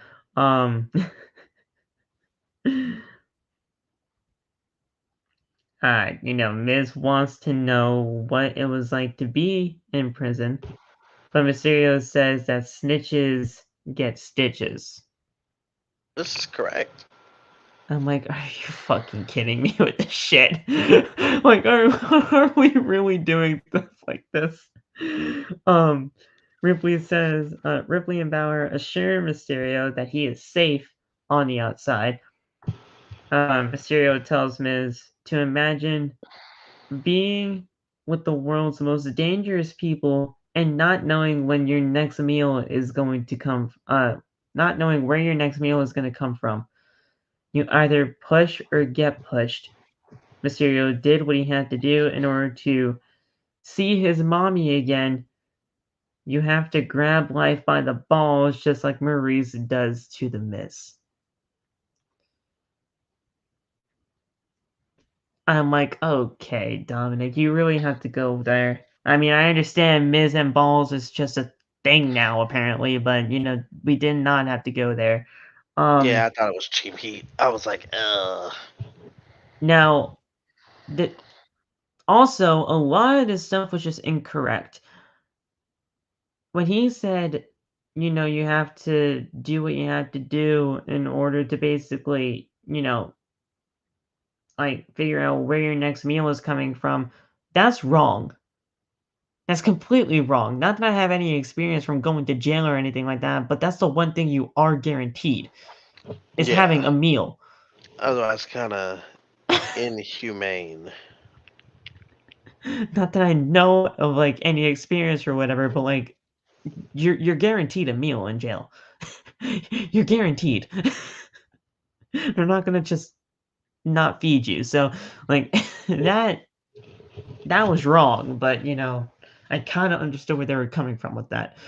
Miz wants to know what it was like to be in prison, but Mysterio says that snitches get stitches. This is correct. I'm like, are you fucking kidding me with this shit? Like, are we really doing stuff like this? Ripley says, Ripley and Bauer assure Mysterio that he is safe on the outside. Mysterio tells Miz to imagine being with the world's most dangerous people and not knowing when your next meal is going to come, not knowing where your next meal is going to come from. You either push or get pushed. Mysterio did what he had to do in order to see his mommy again. You have to grab life by the balls just like Maurice does to the Miz. I'm like, okay, Dominic, you really have to go there. I mean, I understand Miz and balls is just a thing now, apparently, but, we did not have to go there. Yeah, I thought it was cheap heat. I was like, Now, also, a lot of this stuff was just incorrect. When he said, you have to do what you have to do in order to basically, like, figure out where your next meal is coming from, that's wrong. That's completely wrong. Not that I have any experience from going to jail or anything like that, but that's the one thing you are guaranteed, is having a meal. Otherwise, kind of inhumane. Not that I know of, like, any experience or whatever, but, like, you're guaranteed a meal in jail. You're guaranteed. They're not gonna just not feed you. So, like, that was wrong, but, I kind of understood where they were coming from with that.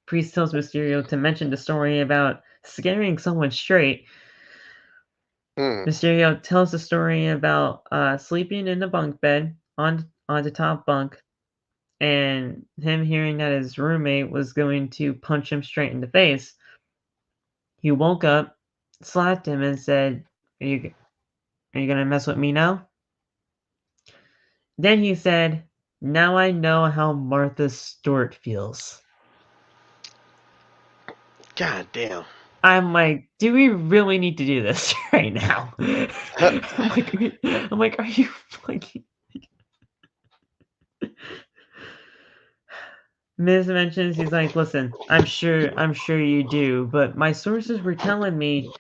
Priest tells Mysterio to mention the story about scaring someone straight. Mysterio tells the story about sleeping in the bunk bed on the top bunk, and him hearing that his roommate was going to punch him straight in the face. He woke up, slapped him, and said, Are you gonna mess with me now? Then he said, Now I know how Martha Stewart feels. God damn. I'm like, do we really need to do this right now? I'm like, are you fucking... Miz mentions, he's like, listen, I'm sure you do, but my sources were telling me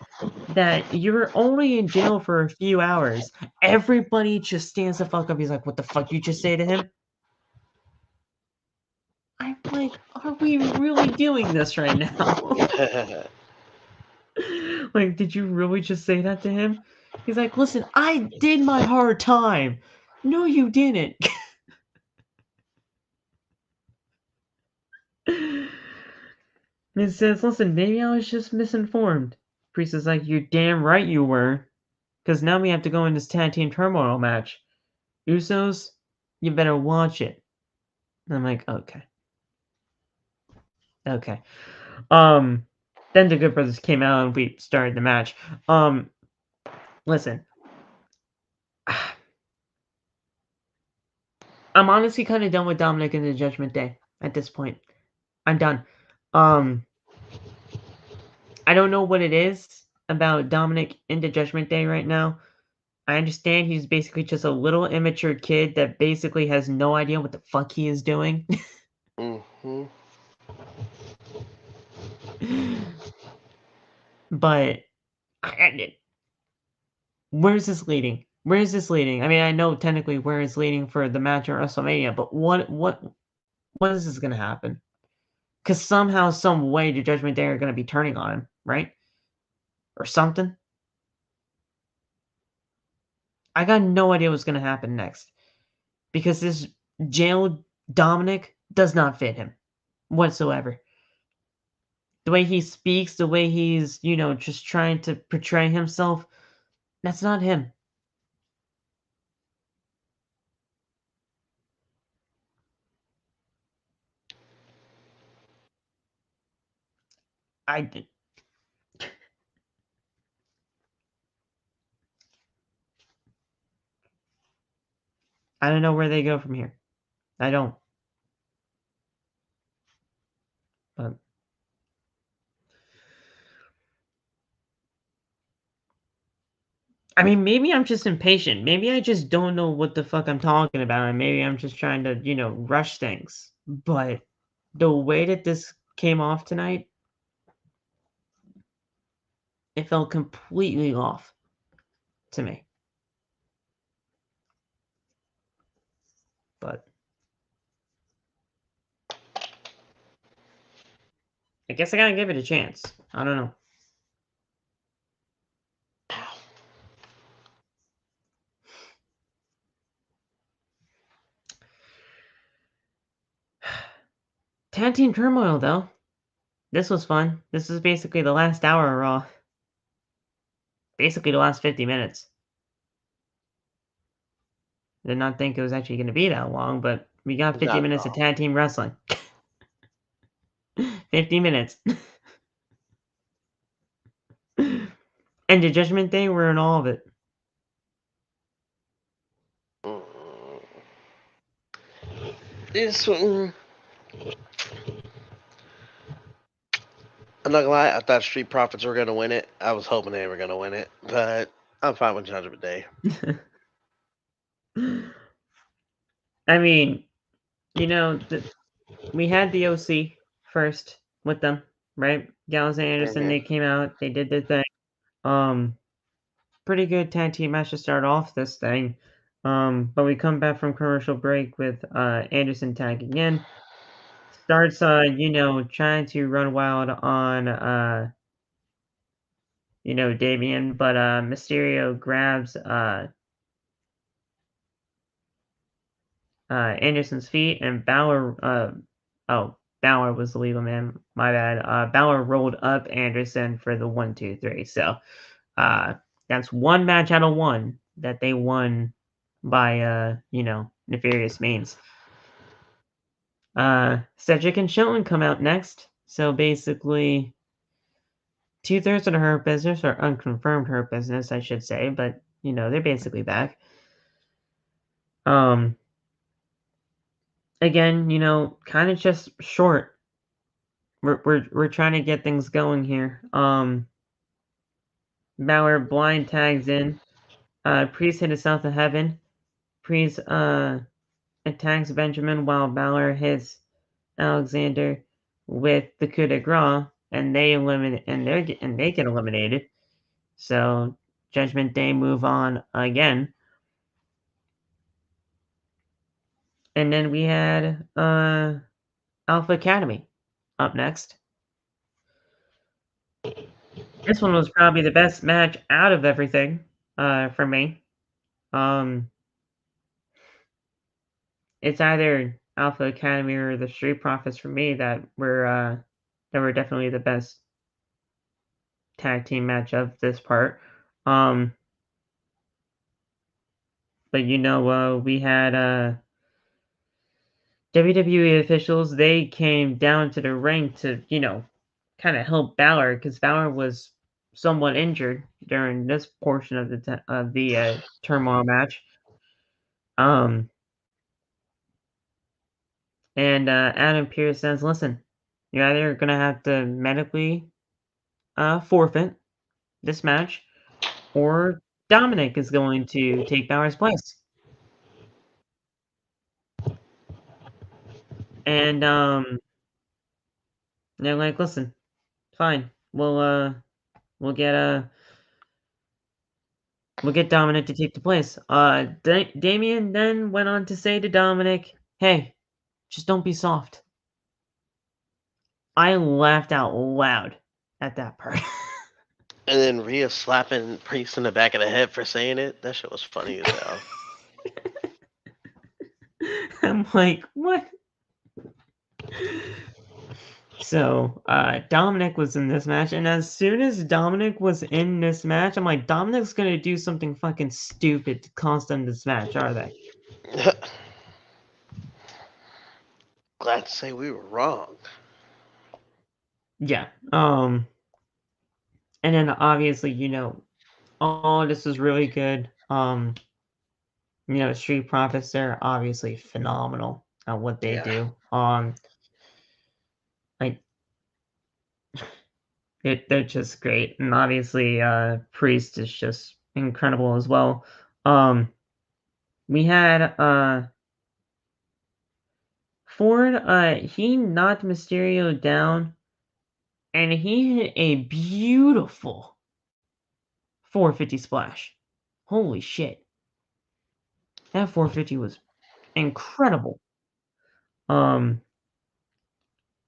that you were only in jail for a few hours. Everybody just stands the fuck up. He's like, what the fuck you just say to him? I'm like, are we really doing this right now? Like, did you really just say that to him? He's like, listen, I did my hard time. No, you didn't. Miz says, listen, maybe I was just misinformed. Priest is like, you're damn right you were. Because now we have to go in this tag team turmoil match. Usos, you better watch it. And I'm like, okay. Okay. Then the Good Brothers came out and we started the match. Listen. I'm honestly kind of done with Dominic in the Judgment Day at this point. I'm done. I don't know what it is about Dominic into Judgment Day right now. I understand he's basically just a little immature kid that basically has no idea what the fuck he is doing. Mm-hmm. But where's this leading? Where is this leading? I mean, I know technically where it's leading for the match at WrestleMania, but what is this gonna happen? Because somehow, some way, the Judgment Day are gonna be turning on him, right? Or something. I got no idea what's gonna happen next. Because this jailed Dominic does not fit him whatsoever. The way he speaks, the way he's, just trying to portray himself, that's not him. I don't know where they go from here. I don't. But I mean, maybe I'm just impatient. Maybe I just don't know what the fuck I'm talking about, and maybe I'm just trying to, rush things. But the way that this came off tonight, it felt completely off to me. But I guess I gotta give it a chance. I don't know. Tag Team Turmoil, though. This was fun. This is basically the last hour of Raw. Basically the last 50 minutes. Did not think it was actually going to be that long, but we got 50 minutes of tag team wrestling. 50 minutes. And the Judgment Day, we're in all of it. This one, I'm not gonna lie, I thought Street Profits were gonna win it. I was hoping they were gonna win it, but I'm fine with Judgment Day. I mean, we had the OC first with them, right? Gallows and Anderson, they came out, they did their thing. Pretty good tag team match to start off this thing. But we come back from commercial break with Anderson tagging in. Starts trying to run wild on Damien, but Mysterio grabs Anderson's feet, and Balor Balor was the legal man, my bad. Balor rolled up Anderson for the 1, 2, 3. So that's one match out of one that they won by nefarious means. Cedric and Shelton come out next. So basically 2/3 of the Hurt Business, or unconfirmed Hurt Business, I should say, but they're basically back. Again, kind of just short. We're trying to get things going here. Balor blind tags in. Priest hit a South of Heaven. Priest attacks Benjamin while Balor hits Alexander with the coup de grace, and they get eliminated. So Judgment Day move on again. And then we had Alpha Academy up next. This one was probably the best match out of everything for me. It's either Alpha Academy or the Street Profits for me that were definitely the best tag team match of this part. But we had WWE officials. They came down to the ring to kind of help Balor, because Balor was somewhat injured during this portion of the Turmoil match. And Adam Pearce says, listen, you're either going to have to medically forfeit this match, or Dominic is going to take Balor's place. And they're like, listen, fine, we'll get Dominic to take the place. Damian then went on to say to Dominic, hey, just don't be soft. I laughed out loud at that part. And then Rhea slapping Priest in the back of the head for saying it. That shit was funny as hell. I'm like, what? So, Dominic was in this match, and as soon as Dominic was in this match, I'm like, Dominic's gonna do something fucking stupid to cost them this match, are they? Glad to say we were wrong. Yeah. And then obviously, oh, this is really good. Street Profits, they're obviously phenomenal at what they do. Like, they're just great, and obviously, Priest is just incredible as well. We had Ford. He knocked Mysterio down, and he hit a beautiful 450 splash. Holy shit! That 450 was incredible.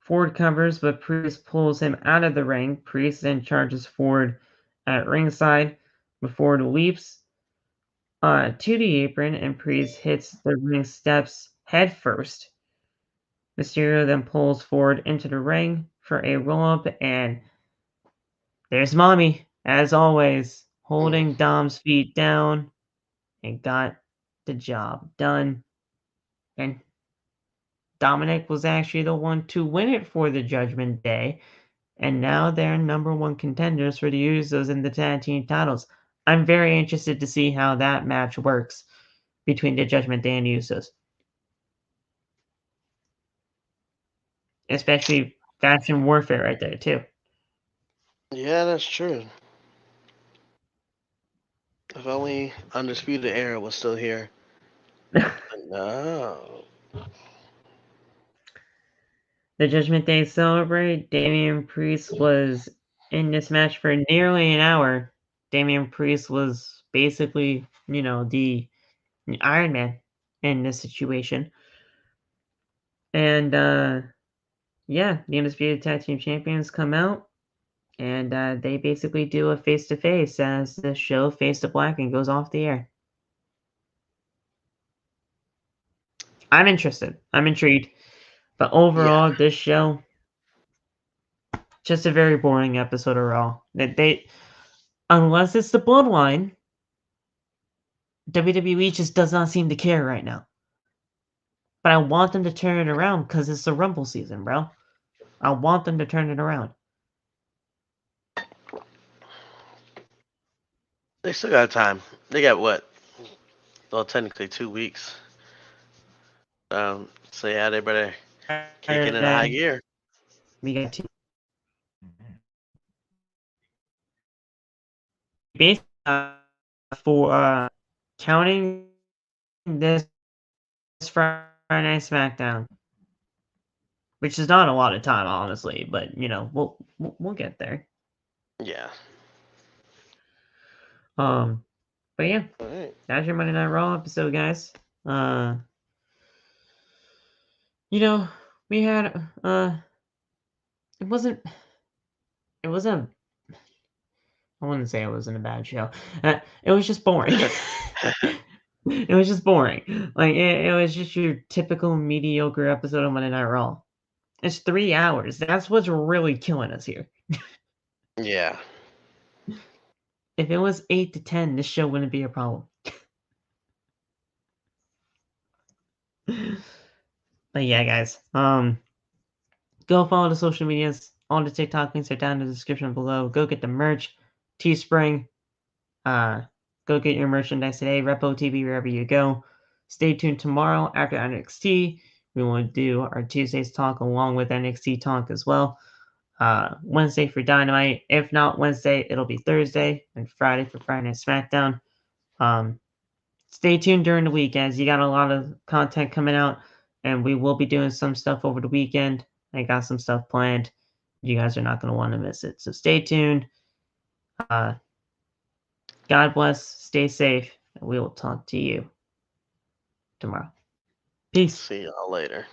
Ford covers, but Priest pulls him out of the ring. Priest then charges Ford at ringside, but Ford leaps to the apron, and Priest hits the ring steps head first. Mysterio then pulls Ford into the ring for a roll-up, and there's Mommy, as always, holding Dom's feet down, and got the job done. And Dominic was actually the one to win it for the Judgment Day, and now they're number one contenders for the Usos in the tag team titles. I'm very interested to see how that match works between the Judgment Day and Usos. Especially faction warfare right there, too. Yeah, that's true. If only Undisputed Era was still here. No. The Judgment Day celebrate. Damian Priest was in this match for nearly an hour. Damian Priest was basically, the Iron Man in this situation. And, yeah, the Undisputed Tag Team Champions come out, and they basically do a face-to-face as the show Face to Black and goes off the air. I'm interested. I'm intrigued. But overall, this show, just a very boring episode of Raw. They unless it's the Bloodline, WWE just does not seem to care right now. But I want them to turn it around because it's the Rumble season, bro. I want them to turn it around. They still got time. They got what? Well, technically 2 weeks. So yeah, they better kick it in high gear. We got two. Basically, for counting this Friday Night SmackDown, which is not a lot of time, honestly, but we'll get there. Yeah. But yeah, Alright. that's your Monday Night Raw episode, guys. We had it wasn't I wouldn't say it wasn't a bad show. It was just boring. It was just boring. Like it was just your typical mediocre episode of Monday Night Raw. It's 3 hours. That's what's really killing us here. Yeah. If it was 8 to 10, this show wouldn't be a problem. But yeah, guys. Go follow the social medias. All the TikTok links are down in the description below. Go get the merch. Teespring. Go get your merchandise today. Repo TV wherever you go. Stay tuned tomorrow after NXT. we will do our Tuesdays talk along with NXT talk as well. Wednesday for Dynamite. If not Wednesday, it'll be Thursday, and Friday for Friday Night SmackDown. Stay tuned during the week, as you got a lot of content coming out, and we will be doing some stuff over the weekend. I got some stuff planned. You guys are not going to want to miss it. So stay tuned. God bless. Stay safe. And we will talk to you tomorrow. Peace. See y'all later.